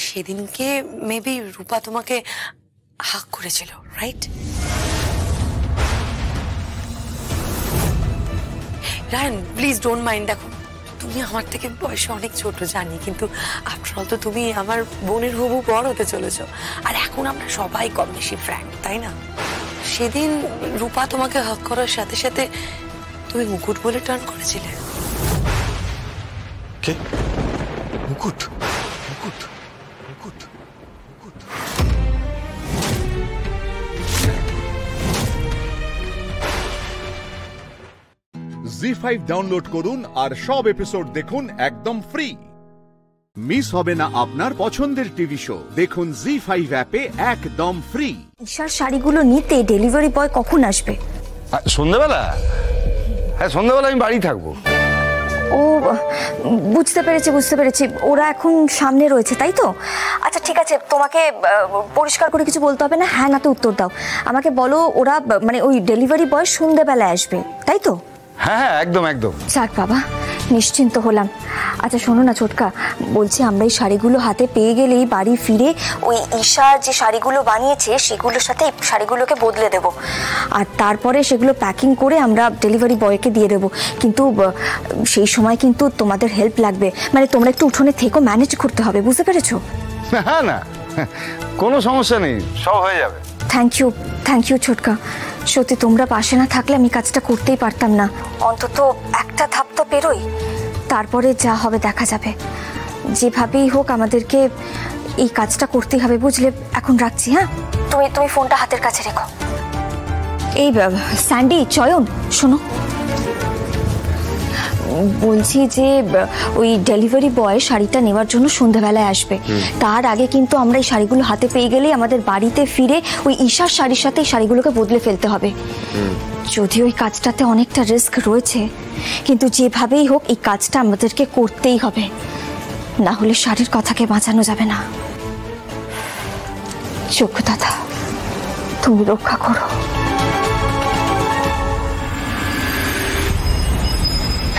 সেদিনকে মেবি রূপা তোমাকে হাক করেছিল, right? Rayan, please don't mind. দেখো, তুমি আমার থেকে বয়সে অনেক ছোট জানি, কিন্তু আফটার অল তো তুমি আমার বোনের হবু বড় হতে চলেছো, আর এখন আমরা সবাই কম বেশি ফ্র্যাঙ্ক, তাই না? সেদিন রূপা তোমাকে হাক করার সাথে সাথে তুমি মুকুট বলে টার্ন করেছিলে। কে? মুকুট? মুকুট? মুকুট? জি5 ডাউনলোড করুন আর সব এপিসোড দেখুন একদম ফ্রি। মিস হবে না আপনার পছন্দের টিভি শো, দেখুন জি5 অ্যাপে একদম ফ্রি। ঈশার শাড়িগুলো নিতে ডেলিভারি বয় কখন আসবে? সন্ধ্যাবেলা? হ্যাঁ, সন্ধ্যাবেলা আমি বাড়ি থাকবো। ও, বুঝতে পেরেছি, ওরা এখন সামনে রয়েছে, তাই তো? আচ্ছা ঠিক আছে, তোমাকে পরিষ্কার করে কিছু বলতে হবে না, হ্যাঁ নাতে উত্তর দাও। আমাকে বলো, ওরা মানে ওই ডেলিভারি বয় সন্ধ্যাবেলায় আসবে, তাই তো? হ্যাঁ হ্যাঁ, একদম একদম। যাক বাবা, নিশ্চিন্ত হলাম। আচ্ছা শোনো না ছোটকা, বলছি আমরা এই শাড়িগুলো হাতে পেয়ে গেলেই বাড়ি ফিরে ওই ঈশা যে শাড়িগুলো বানিয়েছে সেগুলোর সাথে এই শাড়িগুলোকে বদলে দেব, আর তারপরে সেগুলো প্যাকিং করে আমরা ডেলিভারি বয়কে দিয়ে দেবো। কিন্তু সেই সময় কিন্তু তোমাদের হেল্প লাগবে, মানে তোমরা একটু উঠোনে থেকো, ম্যানেজ করতে হবে, বুঝতে পেরেছো? হ্যাঁ না, কোনো সমস্যা নেই, সব হয়ে যাবে। থ্যাংক ইউ ছোটকা, সত্যি তোমরা পাশে না থাকলে আমি কাজটা করতেই পারতাম না। অন্তত একটা ধাপ তো পেরোই, তারপরে যা হবে দেখা যাবে। যেভাবেই হোক আমাদেরকে এই কাজটা করতেই হবে, বুঝলে? এখন রাখছি, হ্যাঁ? তুমি ফোনটা হাতের কাছে রেখো। এই স্যান্ডি, চয়ন, শোনো, বলছি যে ওই ডেলিভারি বয় শাড়িটা নেওয়ার জন্য সন্ধ্যাবেলায় আসবে, তার আগে কিন্তু আমরা এই শাড়িগুলো হাতে পেয়ে গেলেই আমাদের বাড়িতে ফিরে ওই ঈশার শাড়ির সাথে এই শাড়িগুলোকে বদলে ফেলতে হবে। যদিও ওই কাজটাতে অনেকটা রিস্ক রয়েছে, কিন্তু যেভাবেই হোক এই কাজটা আমাদেরকে করতেই হবে, না হলে শাড়ির কথাকে বাঁচানো যাবে না। চোখ দাদা, তুমি রক্ষা করো।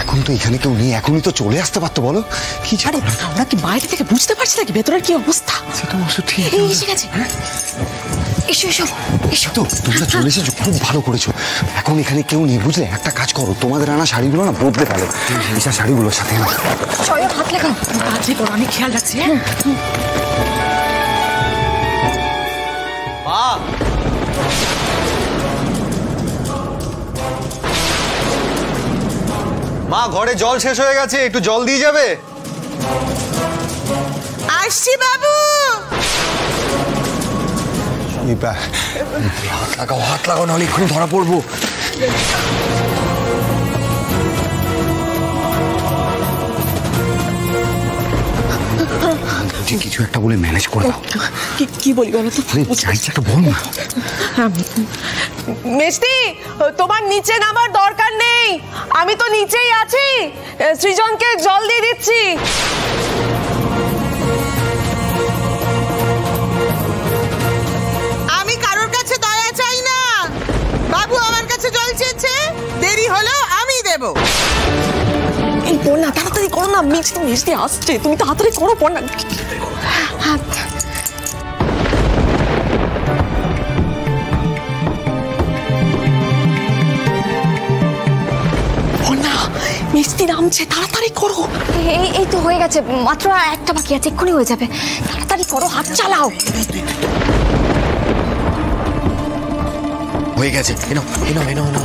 এখন তো এখানে কেউ নেই, এখনই তো চলে আসতে পারতো, বলো কি? আমরা কি বাইরে থেকে বুঝতে পারছি নাকি ভেতরের কি অবস্থা? সেটা অবশ্য ঠিক। এসে গেছে, এসো তো তোমরা চলে এসেছো, খুব ভালো করেছো। এখন এখানে কেউ নেই, বুঝলে? একটা কাজ করো, তোমাদের আনা শাড়িগুলো না বদলে ফেলো, ঈশা শাড়িগুলোর সাথে। হাত লাগাও, আমি খেয়াল রাখছি। মা ঘরে জল শেষ হয়ে গেছে, একটু জল দিয়ে যাবে? আসছি বাবু। হাত লাগাও নাহলে এক্ষুনি ধরা পড়বো। কিছু একটা বলে ম্যানেজ করে দাও। কি বলি বলো তো? একটা বল না। মিষ্টি, তোমার নিচে নামার দরকার নেই, আমি তো নিচেই আছি। সৃজনকে জল দিয়ে দিচ্ছি। আমি কারোর কাছে দয়া চাই না। বাবু আমার কাছে জল চেয়েছে, দেরি হলো আমি দেব। এই পড়না তাড়াতাড়ি করো না, মিষ্টি আসছে, তুমি তাড়াতাড়ি করো পড়না। মিষ্টি নামছে, তাড়াতাড়ি করো। এই তো হয়ে গেছে, মাত্র একটা বাকি আছে, এক্ষুনি হয়ে যাবে। তাড়াতাড়ি করো, হাত চালাও। হয়ে গেছে, এনো এনো এনো এনো।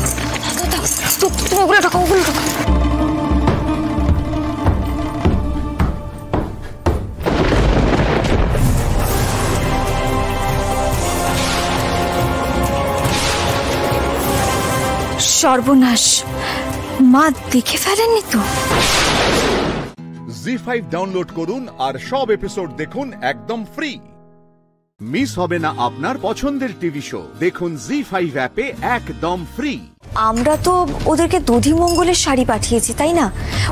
তুমি ওগুলো ঢোকাও, ওগুলো ঢোকাও। সর্বনাশ, মা দেখে ফেলেননি তো? জি5 ডাউনলোড করুন আর সব এপিসোড দেখুন একদম ফ্রি। মিস হবে না আপনার পছন্দের টিভি শো, দেখুন জি5 অ্যাপে একদম ফ্রি। আমরা তো ওদেরকে দধিমঙ্গলের শাড়ি পাঠিয়েছি, তাই না?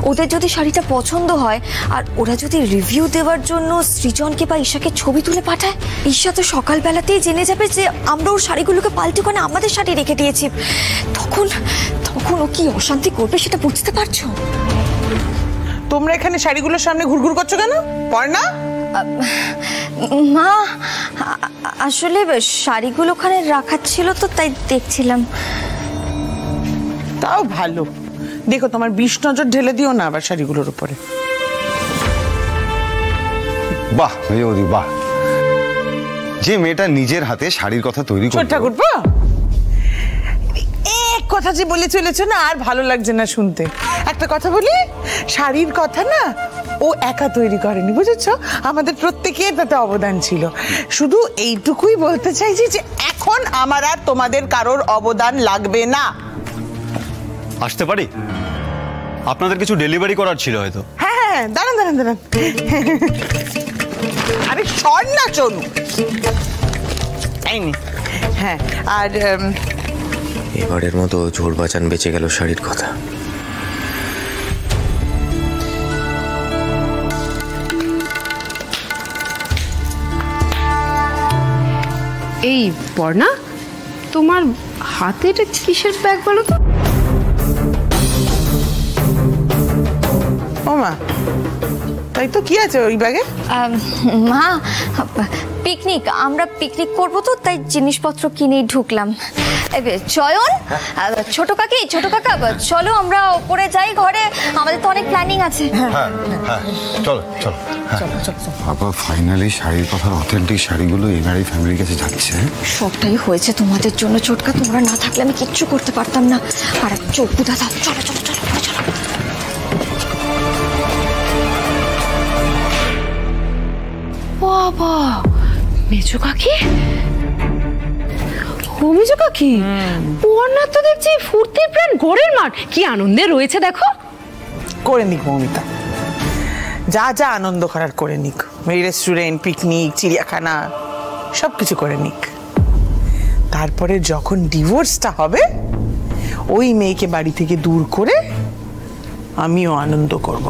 ওদের যদি শাড়িটা পছন্দ হয় আর ওরা যদি রিভিউ দেওয়ার জন্য সৃজনকে বা ঈশাকে ছবি তুলে পাঠায়, ঈশা তো সকালবেলাতেই জেনে যাবে যে আমরা ওর শাড়িগুলোকে পাল্টে ওখানে আমাদের শাড়ি রেখে দিয়েছি। তখন ও কি অশান্তি করবে সেটা বুঝতে পারছো? তোমরা এখানে শাড়িগুলোর সামনে ঘুরঘুর করছো কেন? পড়না মা, আসলে শাড়িগুলো ওখানে রাখা ছিল তো তাই দেখছিলাম। তাও ভালো, দেখো তোমার 20 নজর ঢেলে দিও না আবার শাড়িগুলোর উপরে। বাহ মেজদি বাহ, যে মেয়েটা নিজের হাতে শাড়ির কথা তৈরি করে। ঠাকুরপো, এক কথা যে বলে চলেছো না, আর ভালো লাগছে না শুনতে। একটা কথা বলি, শাড়ির কথা না ও একা তৈরি করেনি, বুঝেছো? আমাদের প্রত্যেকের তাতে অবদান ছিল। শুধু এইটুকুই বলতে চাইছি যে এখন আমার আর তোমাদের কারোর অবদান লাগবে না। আসতে পারি? আপনাদের কিছু ডেলিভারি করার ছিল হয়তো। হ্যাঁ, দাঁড়ান দাঁড়ান দাঁড়ান। আরে সর না চলু। হ্যাঁ, আর এবারের মতো ঝোড় বাঁচান বেঁচে গেল শাড়ির কথা। এই পর্ণা, তোমার হাতে এটা কিসের ব্যাগ বলো তো? ও মা, তাই তো, কি আছে ওই ব্যাগে? মা, পিকনিক, আমরা পিকনিক করবো তো তাই জিনিসপত্র কিনেই ঢুকলাম। চয়ন, ছোট কাকা চলো আমরা ওপরে যাই, ঘরে আমাদের তো অনেক প্ল্যানিং আছে। চলো চলো বাবা, ফাইনালি শাড়ির কথার অথেন্টিক শাড়িগুলো এবারই ফ্যামিলির কাছে যাচ্ছে। সবটাই হয়েছে তোমাদের জন্য ছোটকা, তোমরা না থাকলে আমি কিচ্ছু করতে পারতাম না। আর চোখ বুঝা দাও, চলো চলো চলো চলো। বাবা, মেজো কাকি, ও মেজো কাকি, পর্ণার তো দেখছি ফুর্তির প্রাণ ঘরের মাঠ, কি আনন্দে রয়েছে দেখো। করে নিক মমিতা, যা যা আনন্দ করার করে নিক। এই রেস্টুরেন্ট, পিকনিক, চিড়িয়াখানা সবকিছু করে নিক। তারপরে যখন ডিভোর্সটা হবে, ওই মেয়েকে বাড়ি থেকে দূর করে আমিও আনন্দ করব।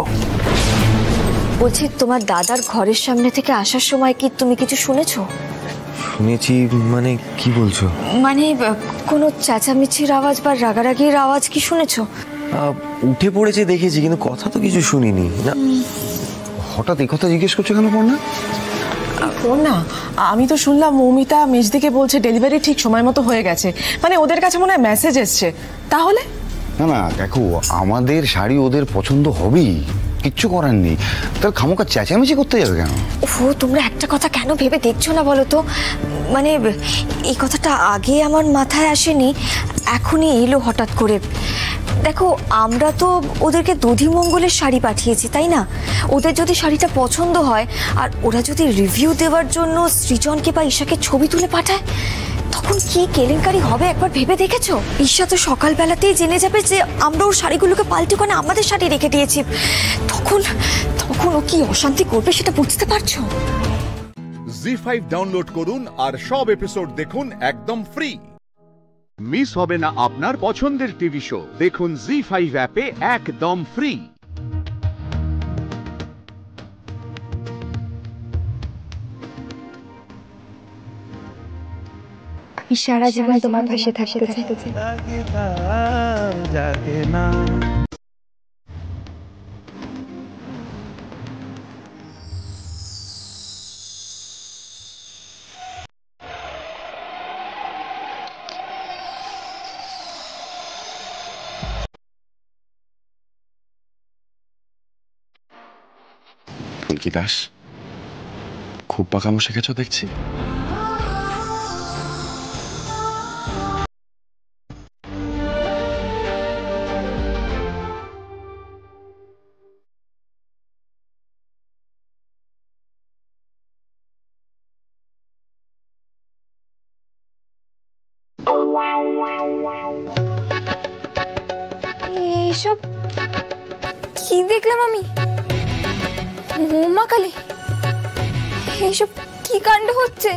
বলছি, তোমার দাদার ঘরের সামনে থেকে আসার সময় কি তুমি কিছু শুনেছো? শুনেছি মানে কি বলছো? মানে কোনো চেঁচামেচির আওয়াজ বা রাগারাগির আওয়াজ কি শুনেছো? উঠে পড়েছে দেখেছি, কিন্তু কথা তো কিছু শুনিনি। না, হঠাৎ এই কথা জিজ্ঞেস করছো কেন পড়না? পড়না, আমি তো শুনলাম মৌমিতা মেজদিকে বলছে ডেলিভারি ঠিক সময় মতো হয়ে গেছে, মানে ওদের কাছে মনে হয় মেসেজ এসছে। তাহলে না না, দেখো আমাদের শাড়ি ওদের পছন্দ হবেই, কিচ্ছু করার নেই। তার খামোকা চেঁচামেচি করতে যাবে কেন? ও, তোমরা একটা কথা কেন ভেবে দেখছো না বলো তো? মানে এই কথাটা আগে আমার মাথায় আসেনি, এখনই এলো হঠাৎ করে। দেখো আমরা তো ওদেরকে দধিমঙ্গলের শাড়ি পাঠিয়েছি, তাই না? ওদের যদি শাড়িটা পছন্দ হয় আর ওরা যদি রিভিউ দেওয়ার জন্য সৃজনকে বা ঈশাকে ছবি তুলে পাঠায়, তখন কি কেলেঙ্কারি হবে একবার ভেবে দেখেছো? ঈশা তো সকালবেলাতেই জেনে যাবে যে আমরা ওর শাড়িগুলোকে পাল্টে ওখানে আমাদের শাড়ি রেখে দিয়েছি। তখন তখন ও কি অশান্তি করবে সেটা বুঝতে পারছো? জি5 ডাউনলোড করুন আর সব এপিসোড দেখুন একদম ফ্রি। মিস হবে না আপনার পছন্দের টিভি শো, দেখুন জি5 অ্যাপে একদম ফ্রি। সারা জীবন তোমার পাশে থাকতে চাই। ফুলকি দাস, খুব পাকামো শিখেছ দেখছি। এইসব কি দেখলাম আমি? মা কালী, এইসব কি কাণ্ড হচ্ছে?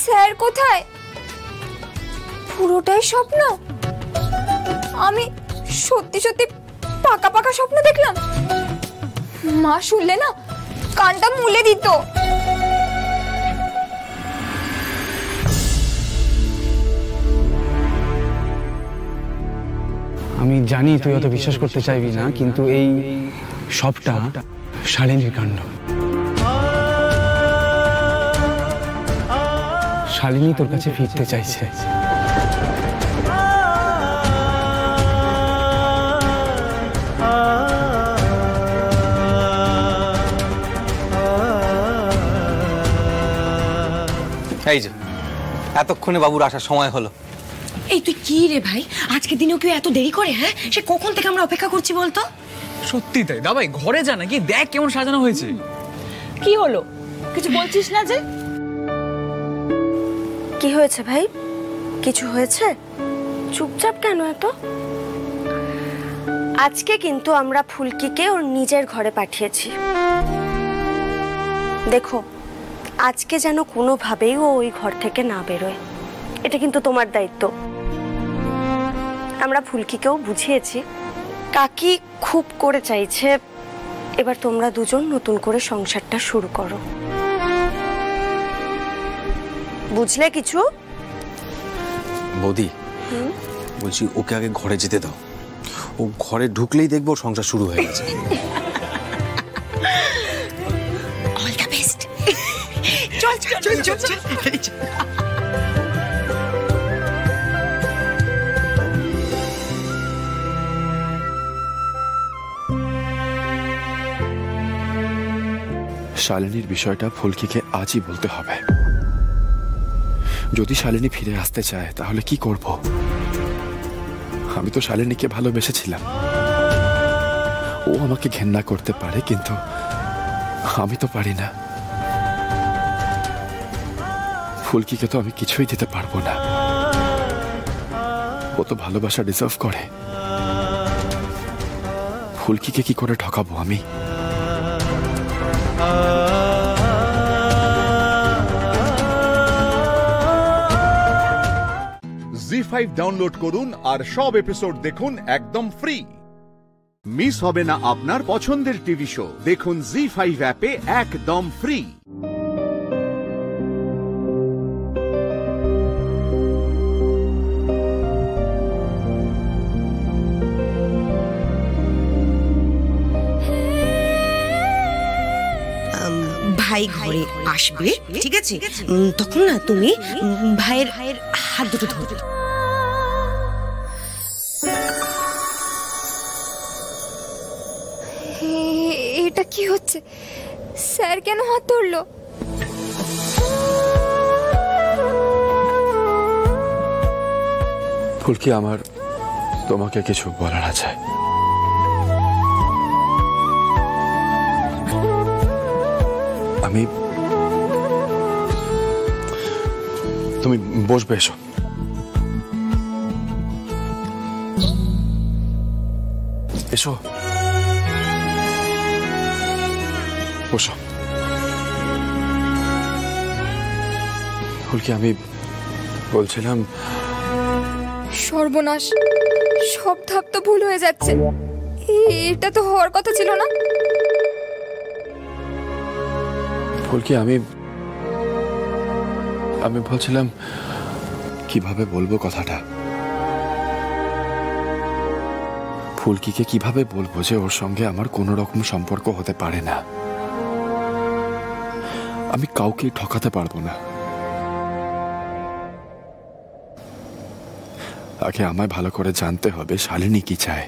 স্যার কোথায়? পুরোটাই স্বপ্ন? আমি সত্যি সত্যি পাকা পাকা স্বপ্ন দেখলাম? মা শুনলে না কানটা মুলে দিত। আমি জানি তুই অত বিশ্বাস করতে চাইবি না, কিন্তু এই সবটা শালিনীর কাণ্ড। শালিনী তোর কাছে ফিরতে চাইছে। এই যে এতক্ষণে বাবুর আসার সময় হলো। এই তুই কি রে ভাই, আজকে দিনেও কেউ এত দেরি করে? হ্যাঁ, সে কখন থেকে আমরা অপেক্ষা করছি বলতো? সত্যি তাই। দাবাই ঘরে যা, নাকি দেখ কেমন সাজানো হয়েছে। কি হলো, কিছু বলছিস না যে? কি হয়েছে ভাই? কিছু হয়েছে? চুপচাপ কেন এত? আজকে কিন্তু আমরা ফুলকিকে ওর নিজের ঘরে পাঠিয়েছি। দেখো, আজকে যেন কোনোভাবেই ও ওই ঘর থেকে না বেরোয়, এটা কিন্তু তোমার দায়িত্ব। আমরা ফুলকিকেও বুঝিয়েছি, কাকি খুব করে চাইছে এবার তোমরা দুজন নতুন করে সংসারটা শুরু করো। বুঝলে কিছু? বৌদি, বলছি ওকে আগে ঘরে যেতে দাও। ও ঘরে ঢুকলেই দেখবো সংসার শুরু হয়ে গেছে। All the best. চল চল চল চল। শালিনীর বিষয়টা ফুলকিকে আজই বলতে হবে। যদি শালিনী ফিরে আসতে চায় তাহলে কি করব? আমি তো শালিনীকে ভালোবেসেছিলাম। ও আমাকে ঘেন্না করতে পারে, কিন্তু আমি তো পারি না। ফুলকিকে তো আমি কিছুই দিতে পারবো না। ও তো ভালোবাসা ডিজার্ভ করে। ফুলকিকে কি করে ঠকাবো আমি? জি5 ডাউনলোড করুন আর সব এপিসোড দেখুন একদম ফ্রি। মিস হবে না আপনার পছন্দের টিভি শো, দেখুন জি5 অ্যাপে একদম ফ্রি। ভাই ঘরে আসবে, ঠিক আছে? তখন না তুমি ভাইয়ের হাত দুটো ধরবে। এটা কি হচ্ছে? স্যার কেন হাত ধরলো? ফুলকি, তোমাকে কিছু বলার আছে। তুমি বসবে, এসো। এসো, বসো। ফুলকি, আমি বলছিলাম, সর্বনাশ, সব ধাপ তো ভুল হয়ে যাচ্ছে। এটা তো হওয়ার কথা ছিল না। ফুলকি, আমি বলছিলাম কিভাবে বলবো কথাটা। ফুলকিকে কিভাবে বলবো যে ওর সঙ্গে আমার কোনো রকম সম্পর্ক হতে পারে না। আমি কাউকে ঠকাতে পারবো না। আগে আমায় ভালো করে জানতে হবে শালিনী কি চায়।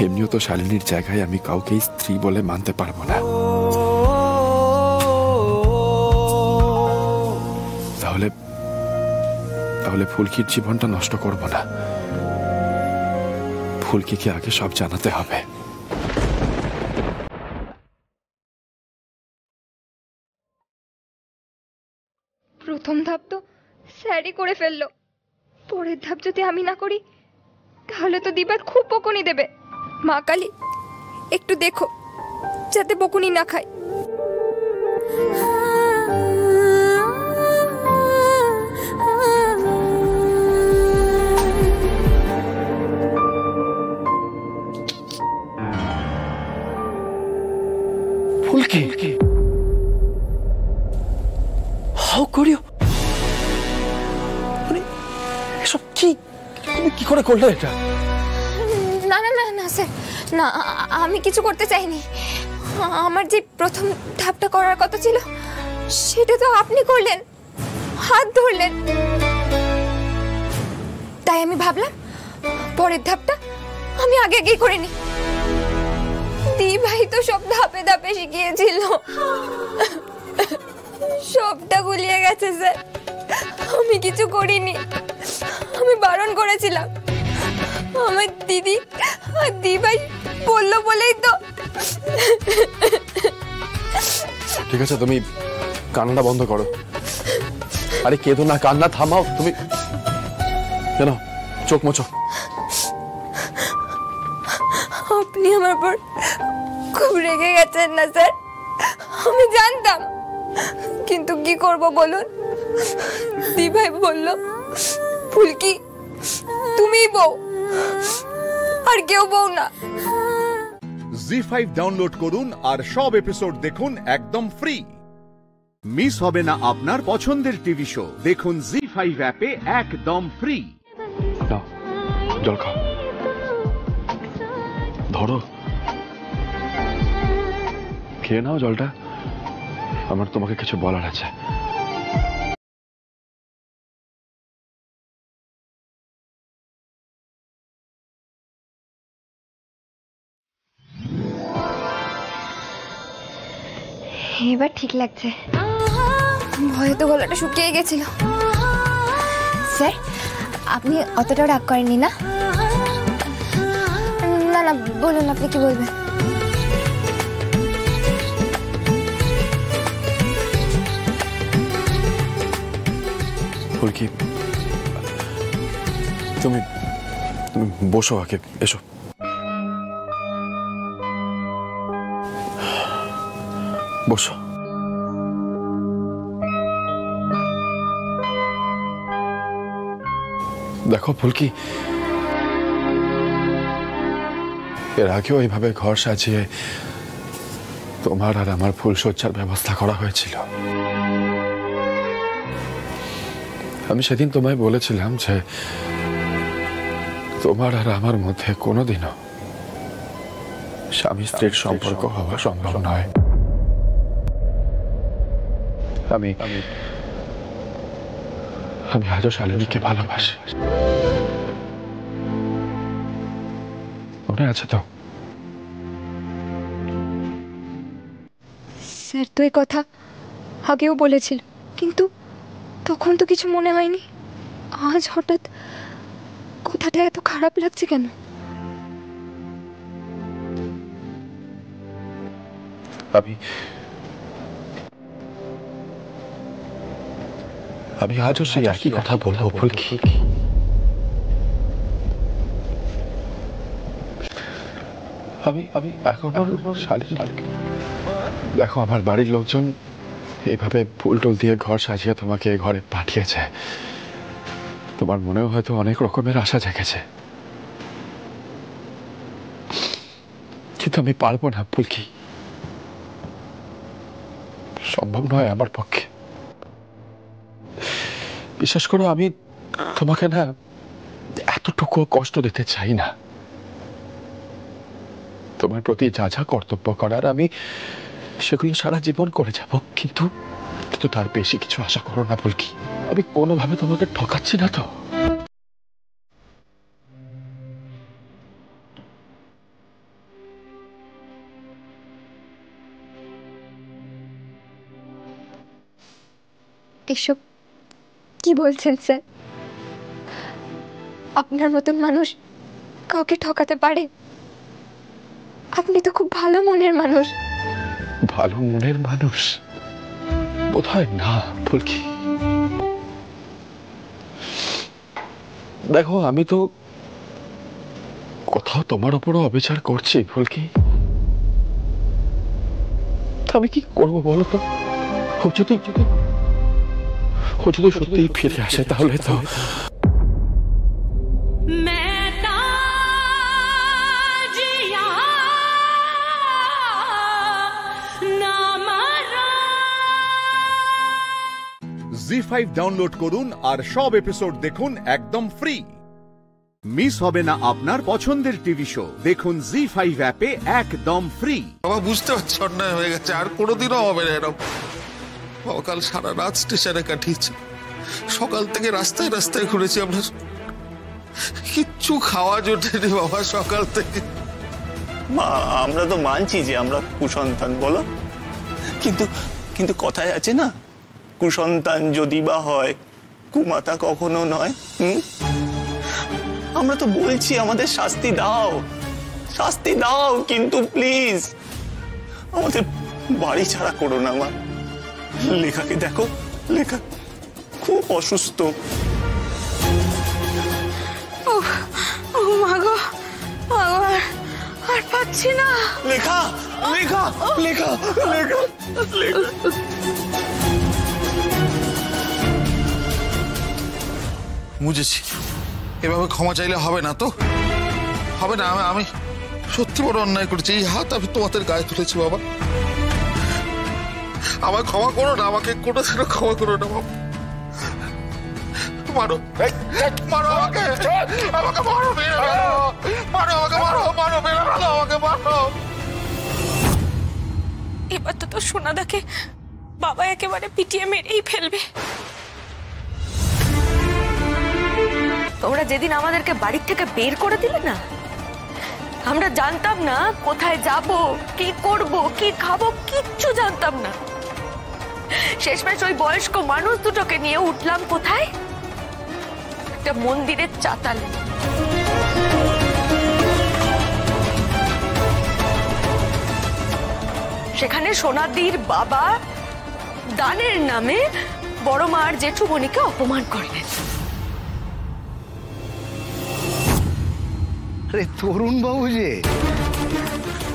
এমনিও তো শালিনীর জায়গায় আমি কাউকে স্ত্রী বলে মানতে পারবো না। তাহলে ফুলকির জীবনটা নষ্ট করব না। ফুলকিকে আগে সব জানাতে হবে। প্রথম ধাপ তো স্যারই করে ফেললো, পরের ধাপ যদি আমি না করি তাহলে তো দিবা খুব বকুনি দেবে। মা কালী, একটু দেখো যাতে বকুনি না খায়। ফুলকি, হাউ কর ইউ? মানে এসব কি, তুমি কি করে করলে এটা? না না না না স্যার, না, আমি কিছু করতে চাইনি। আমার যে প্রথম ধাপটা করার কথা ছিল সেটা তো আপনি করলেন, হাত ধরলেন। তাই আমি ভাবলাম পরের ধাপটা আমি আগে আগেই করে নি। দি ভাই তো সব ধাপে ধাপে শিখিয়েছিল, সবটা গুলিয়ে গেছে স্যার। আমি কিছু করিনি, আমি বারণ করেছিলাম। আমার দিদি আর দি ভাই বললো বলেই তো। ঠিক আছে, তুমি কান্না বন্ধ করো। আরে কেঁদো না, কান্না থামাও। তুমি কেন চোখ মোছো? আপনি আমার পর খুব রেগে গেছেন না স্যার? আমি জানতাম, কিন্তু কি করব বলুন। দি ভাই বলল ফুলকি তুমিই বউ, আর কেউ বউ না। জি5 ডাউনলোড করুন আর সব এপিসোড দেখুন একদম ফ্রি। মিস হবে না আপনার পছন্দের টিভি শো। দেখুন জি5 অ্যাপে একদম ফ্রি। জল খাও, ধরো, খেয়ে নাও জলটা। আমার তোমাকে কিছু বলার আছে। এবার ঠিক লাগছে, ভয়ে তো গলাটা শুকিয়ে গেছিল। স্যার, আপনি অতটাও রাগ করেননি না? না না, বলুন আপনি কি বলবেন। ফুলকি, তুমি বসো আগে, এসো। বসো। দেখো ফুলকি, এর আগেও এইভাবে ঘর সাজিয়ে তোমার আর আমার ফুলসজ্জার ব্যবস্থা করা হয়েছিল। আমি সেদিন তোমায় বলেছিলাম যে তোমার আর আমার মধ্যে কোনোদিনও স্বামী স্ত্রীর সম্পর্ক হওয়া সম্ভব নয়। আমি আজও শালিনীকে ভালোবাসি, মনে আছে তো? স্যার তো এই কথা আগেও বলেছিল, কিন্তু তখন তো কিছু মনে হয়নি। আজ হঠাৎ কথাটা এত খারাপ লাগছে কেন? আমি আজও সেই একই কথা বলবো ফুলকি। আমি এখন দেখো আমার বাড়ির লোকজন এইভাবে ফুল টুল দিয়ে ঘর সাজিয়ে তোমাকে ঘরে পাঠিয়েছে, তোমার মনেও হয়তো অনেক রকমের আশা জেগেছে, কিন্তু আমি পারবো না ফুলকি, সম্ভব নয় আমার পক্ষে। বিশ্বাস করো আমি তোমাকে না এতটুকু কষ্ট দিতে চাই না। তোমার প্রতি যা যা কর্তব্য করার আমি সেগুলো সারা জীবন করে যাব, কিন্তু তার বেশি কিছু আশা করো না ফুলকি। আমি কোনোভাবে তোমাকে ঠকাচ্ছি না তো? এসব কি বলছেন স্যার? আপনার মতন মানুষ কাউকে ঠকাতে পারে? আপনি তো খুব ভালো মনের মানুষ। ভালো মনের মানুষ বোধহয় না ফুলকি। দেখো আমি তো কোথাও তোমার উপরও অবিচার করছি ফুলকি, আমি কি করবো বলো তো? ও যদি সত্যিই ফিরে আসে তাহলে তো জি5 ডাউনলোড করুন আর সব এপিসোড দেখুন একদম ফ্রি। মিস হবে না আপনার পছন্দের টিভি শো, দেখুন জি5 অ্যাপে একদম ফ্রি। বাবা বুঝতে পারছি অন্যায় হয়ে গেছে, আর কোনোদিনও হবে না এরকম। বাবা কাল সারা রাত স্টেশনে কাটিয়েছে, সকাল থেকে রাস্তায় রাস্তায় ঘুরেছি আমরা, কিচ্ছু খাওয়া জোটেনি বাবা সকাল থেকে। মা আমরা তো মানছি যে আমরা কুসন্তান বলো, কিন্তু কথায় আছে না, কুসন্তান যদি বা হয় কুমাতা কখনো নয়। আমরা তো বলছি আমাদের শাস্তি দাও, কিন্তু প্লিজ আমাদের বাড়ি ছাড়া করো না মা। লেখাকে দেখো, লেখা খুব অসুস্থ। মাগো আর পাচ্ছি না। লেখা বুঝেছি, এভাবে ক্ষমা চাইলে হবে না তো, হবে না। আমি সত্যি বড় অন্যায় করেছি, এই হাত আমি তোমাদের গায়ে তুলেছি বাবা, আমায় ক্ষমা করো না, আমাকে কোনোদিনও ক্ষমা করো না বাবা। মারো আমাকে, এবার তো সোনাদাকে বাবা একেবারে পিটিয়ে মেরেই ফেলবে। তোমরা যেদিন আমাদেরকে বাড়ি থেকে বের করে দিলে না, আমরা জানতাম না কোথায় যাব, কি করব, কি খাবো, কিচ্ছু জানতাম না। শেষমেশ ওই বয়স্ক মানুষ দুটোকে নিয়ে উঠলাম কোথায়? একটা মন্দিরের চাতালে। সেখানে সোনাদির বাবা দানের নামে বড় মা আর জেঠুমণিকে অপমান করলেন। আরে তরুণ বাবু যে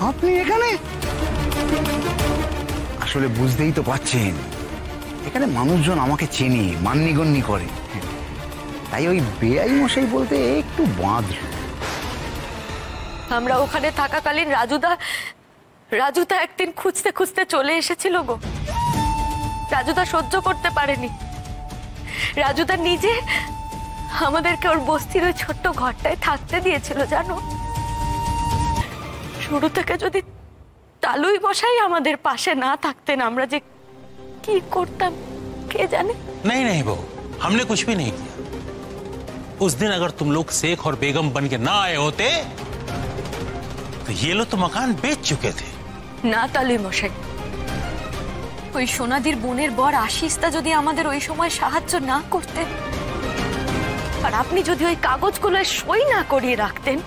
আপনি এখানে, আসলে বুঝতেই তো পাচ্ছেন এখানে মানুষজন আমাকে চেনে, মান্যগণ্য করে, তাই ওই বেআই মশাই বলতে একটু বাঁধল। আমরা ওখানে থাকাকালীন রাজুদা একদিন খুঁজতে খুঁজতে চলে এসেছিল গো। রাজুদা সহ্য করতে পারেনি, রাজুদা নিজে আমাদেরকে ওর বস্তির ওই ছোট্ট ঘরটায় থাকতে দিয়েছিল জানো। শুরু থেকে যদি তালুই বসাই আমাদের পাশে না থাকতেন, আমরা যে কি করতাম কে জানে। नहीं बहू, हमने कुछ भी नहीं किया। उस दिन अगर तुम लोग शेख और बेगम बन के ना आए होते तो ये लोग तो मकान बेच चुके थे। না তালুই মশাই, ওই সোনাদির বোনের বর আশিসদা যদি আমাদের ওই সময় সাহায্য না করতেন, আর আপনি যদি ওই কাগজগুলো সই না করিয়ে রাখতেন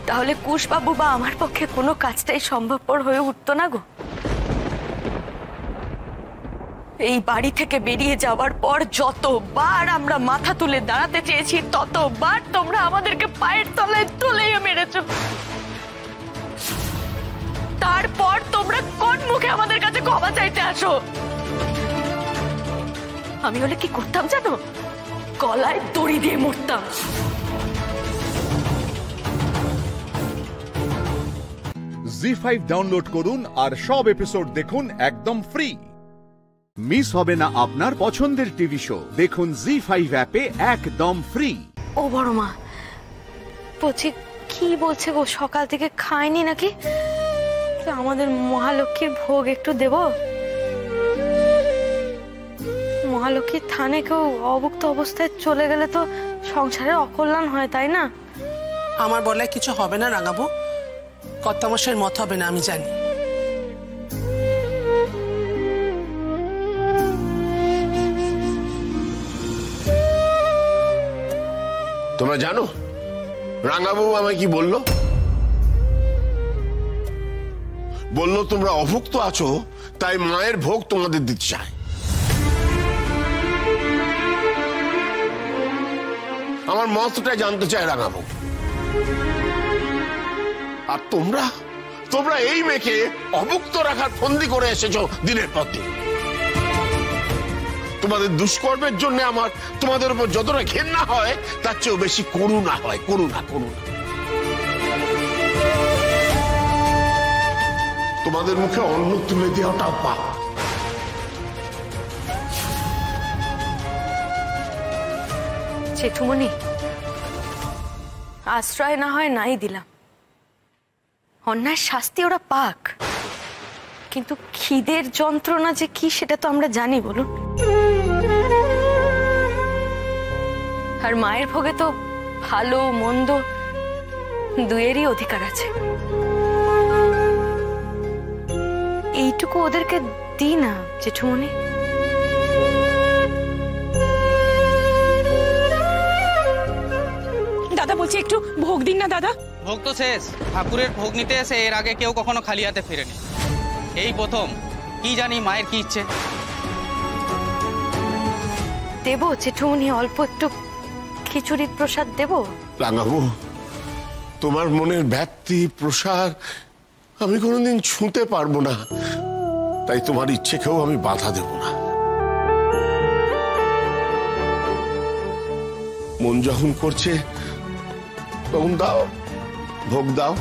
তাহলে কুশবাবু বা আমার পক্ষে কোনো কাজটাই সম্ভবপর হয়ে উঠতো না গো। এই বাড়ি থেকে বেরিয়ে যাওয়ার পর যতবার আমরা মাথা তুলে দাঁড়াতে চেয়েছি ততবার তোমরা আমাদেরকে পায়ের তলায় তুলে মেরেছো। তারপর তোমরা কোন মুখে আমাদের কাছে ক্ষমা চাইতে আসো? আমি হলে কি করতাম জানো? গলায় দড়ি দিয়ে মরতাম। জি5 ডাউনলোড করুন আর সব এপিসোড দেখুন একদম ফ্রি। মিস হবে না আপনার পছন্দের টিভি শো। দেখুন জি5 অ্যাপে একদম ফ্রি। ও বড় মা বলছি, কি বলছে গো? সকাল থেকে খায়নি নাকি? আমাদের মহালক্ষ্মীর ভোগ একটু দেব? মহালক্ষ্মীর থানে কেউ অভুক্ত অবস্থায় চলে গেলে তো সংসারের অকল্যাণ হয়, তাই না? আমার বলায় কিছু হবে না রাঙাবো, কর্তামশাইয়ের মত হবে না, আমি জানি। তোমরা জানো রাঙাবাবু আমায় কি বললো? বললো তোমরা অভুক্ত আছো, তাই মায়ের ভোগ তোমাদের দিতে চায়। আমার মতটা জানতে চায় রাঙাবাবু। আর তোমরা এই মেয়েকে অভুক্ত রাখার ফন্দি করে এসেছো দিনের পর দিন। তোমাদের দুষ্কর্মের জন্য আমার তোমাদের উপর যতটা ঘেন্না হয় তার চেয়েও বেশি করুণা হয়। করুণা তোমাদের মুখে অন্ন তুলে দেওয়াটাও পাপ। জেঠুমনি, আশ্রয় না হয় নাই দিলাম, অন্যায় শাস্তি ওরা পাক, কিন্তু খিদের যন্ত্রণা যে কি সেটা তো আমরা জানি বলুন। আর মায়ের ভোগে তো ভালো মন্দ দুয়েরই অধিকার আছে। এইটুকু ওদেরকে দিই না জেঠুমনি। দাদা বলছি একটু ভোগ দিন না দাদা। ভোগ তো শেষ। ঠাকুরের ভোগ নিতে এসে এর আগে কেউ কখনো খালি হাতে ফেরেনি, এই প্রথম। কি জানি মায়ের কি ইচ্ছে। দেব জেঠুমনি, অল্প একটু খিচুড়ির প্রসাদ দেব? রাঙাবু, তোমার মনের ব্যাপ্তি প্রসার আমি কোনোদিন ছুঁতে পারবো না, তাই তোমার ইচ্ছেকেও আমি বাধা দেব না। মন যখন করছে তখন দাও, ভোগ দাও।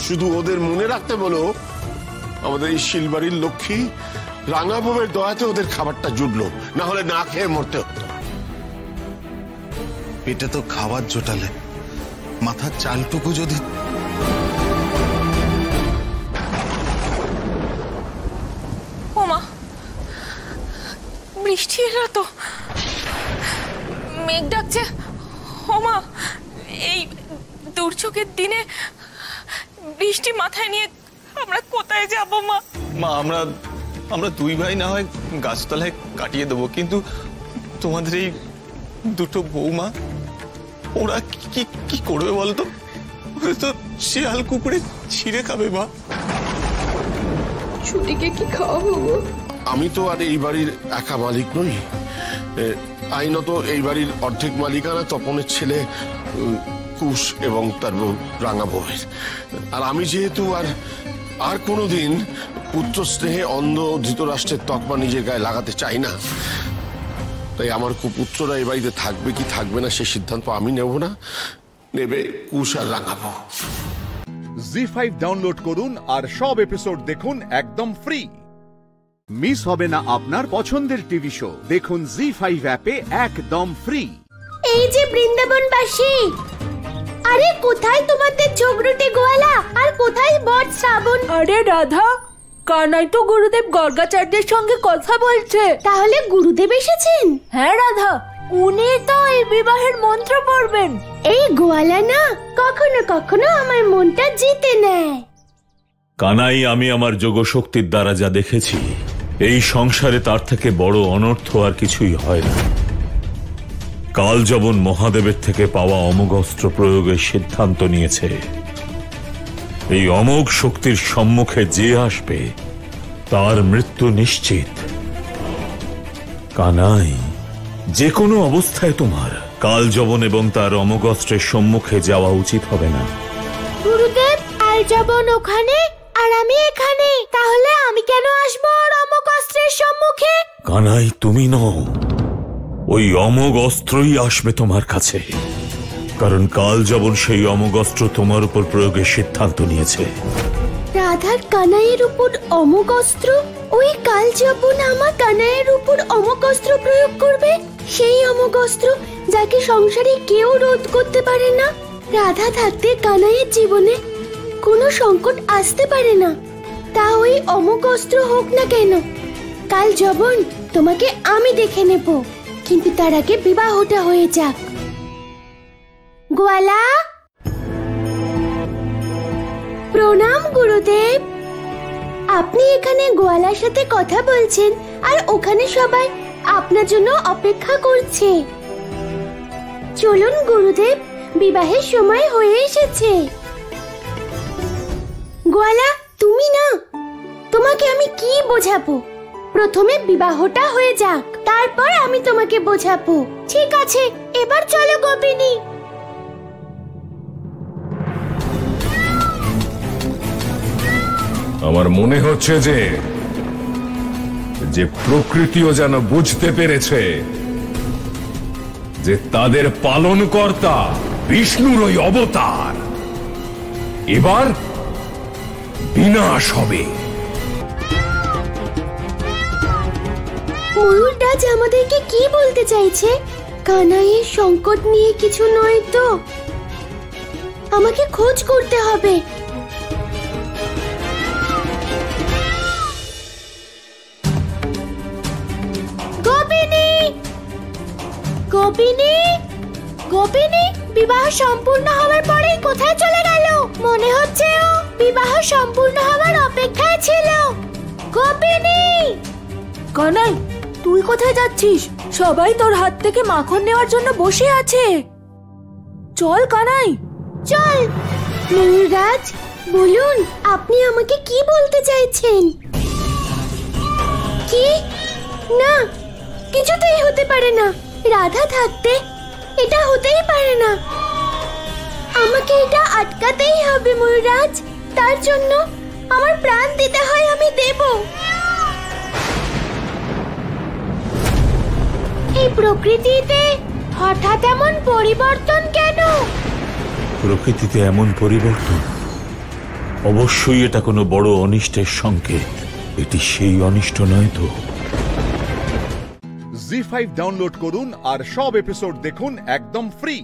শুধু ওদের মনে রাখতে বলো আমাদের এই শিলবাড়ির লক্ষ্মী রাঙাবুয়ের দয়াতে ওদের খাবারটা জুটলো, না হলে না খেয়ে মরতে হতো। পেটে তো খাবার জোটালে, মাথার চালটুকু যদি। ওমা, বৃষ্টি এলো তো, মেঘ ডাকছে। ওমা, এই দুর্যোগের দিনে বৃষ্টি মাথায় নিয়ে আমরা কোথায় যাব মা? মা, আমরা দুই ভাই না হয় গাছতলায় কাটিয়ে দেবো, কিন্তু তোমাদের এই দুটো বৌমা ওরা কি করবে বলতো? তো শিয়াল কুকুরে ছিঁড়ে খাবে। মা, ছুটিকে কি খাওয়াবো? আমি তো আর এই বাড়ির একা মালিক নই। আইনত এই বাড়ির অর্ধেক মালিকানা তপনের ছেলে কুশ এবং তার বউ রাঙাবুয়ের। আর আমি যেহেতু আর কোনোদিন পুত্র স্নেহে অন্ধ ধৃতরাষ্ট্রের তকমা নিজের গায়ে লাগাতে চাই না, তাই আমার কুপুত্ররা এই বাড়িতে থাকবে কি থাকবে না সে সিদ্ধান্ত আমি নেব না, নেবে কুশ আর রাঙাবু। জি5 ডাউনলোড করুন আর সব এপিসোড দেখুন একদম ফ্রি। মিস হবে না আপনার পছন্দের টিভি শো। দেখুন জি5 অ্যাপে একদম ফ্রি। এই যে বৃন্দাবনবাসী, আরে কোথায় তোমাদের ঝগড়ুটে গোয়ালা আর কোথায় বট শ্রাবণ? আরে রাধা, কানাই তো গুরুদেব গর্গাচার্যের সঙ্গে কথা বলছে। তাহলে গুরুদেব এসেছেন? হ্যাঁ রাধা, উনি তো এই বিবাহের মন্ত্র পড়বেন। এই গোয়ালা না কখনো কখনো আমার মনটা জিতে নেয়। কানাই, আমি আমার যোগশক্তির দ্বারা যা দেখেছি, এই সংসারে তার থেকে বড় অনর্থ আর কিছুই হয় না। কালযবন মহাদেবের থেকে পাওয়া অমোঘ অস্ত্র প্রয়োগের সিদ্ধান্ত নিয়েছে। এই অমোঘ শক্তির সম্মুখে যে আসবে তার মৃত্যু নিশ্চিত। কানাই, যে কোনো অবস্থায় তোমার কালযবন এবং তার অমোঘ অস্ত্রের সম্মুখে যাওয়া উচিত হবে না। গুরুদেব, কালযবন ওখানে আর আমি এখানে, তাহলে আমি কেন আসবো ওর অমোঘ অস্ত্রের সম্মুখে? কানাই, তুমি নও, ওই অমোঘ অস্ত্রই আসবে তোমার কাছে, কারণ কালযবন সেই অমোঘ অস্ত্র তোমার উপর প্রয়োগের সিদ্ধান্ত নিয়েছে। রাধার কানাইয়ের উপর অমোঘ অস্ত্র? ওই কালযবন আমার কানাইয়ের উপর অমোঘ অস্ত্র প্রয়োগ করবে? সেই অমোঘ অস্ত্র যাকে সংসারে কেউ রোধ করতে পারে না। রাধা থাকতে কানাইয়ের জীবনে কোনো সংকট আসতে পারে না, তা ওই অমোঘ অস্ত্র হোক না কেন। কালযবন, তোমাকে আমি দেখে নেব, কিন্তু তার আগে বিবাহটা হয়ে যাক। গোয়ালা, প্রণাম গুরুদেব। আপনি এখানে গোয়ালার সাথে কথা বলছেন আর ওখানে সবাই আপনার জন্য অপেক্ষা করছে। চলুন গুরুদেব, বিবাহের সময় হয়ে এসেছে। গোয়ালা, তুমি না, তোমাকে আমি কি বোঝাবো? প্রথমে বিবাহটা হয়ে যাক, তারপর আমি তোমাকে বোঝাবো। ঠিক আছে, এবার চলো গোপিনী। আমার মনে হচ্ছে যে প্রকৃতিও যেন বুঝতে পেরেছে যে তাদের পালনকর্তা বিষ্ণুর ওই অবতার এবার বিনাশ হবে। ময়ূররাজ আমাদেরকে কি বলতে চাইছে? কানাইয়ের সংকট নিয়ে কিছু নয় তো? আমাকে খোঁজ করতে হবে। গোপিনী, গোপিনী, গোপিনী, বিবাহ সম্পূর্ণ হওয়ার পরেই কোথায় চলে গেল? মনে হচ্ছে ও বিবাহ সম্পূর্ণ হওয়ার অপেক্ষায় ছিল। গোপিনী! কানাই, তুই কোথায় যাচ্ছিস? সবাই তোর হাত থেকে মাখন নেওয়ার জন্য বসে আছে। চল কানাই, চল। ময়ূররাজ, বলুন, আপনি আমাকে কি বলতে চাইছেন? কি? না, কিছুতেই হতে পারে না। রাধা থাকতে এটা হতেই পারে না। আমাকে এটা আটকাতেই হবে ময়ূররাজ। তার জন্য আমার প্রাণ দিতে হয়, আমি দেব। এই প্রকৃতিতে হঠাৎ এমন পরিবর্তন কেন? প্রকৃতিতে এমন পরিবর্তন, অবশ্যই এটা কোনো বড় অনিষ্টের সংকেত। এটি সেই অনিষ্ট নয় তো? জি5 ডাউনলোড করুন আর সব এপিসোড দেখুন একদম ফ্রি।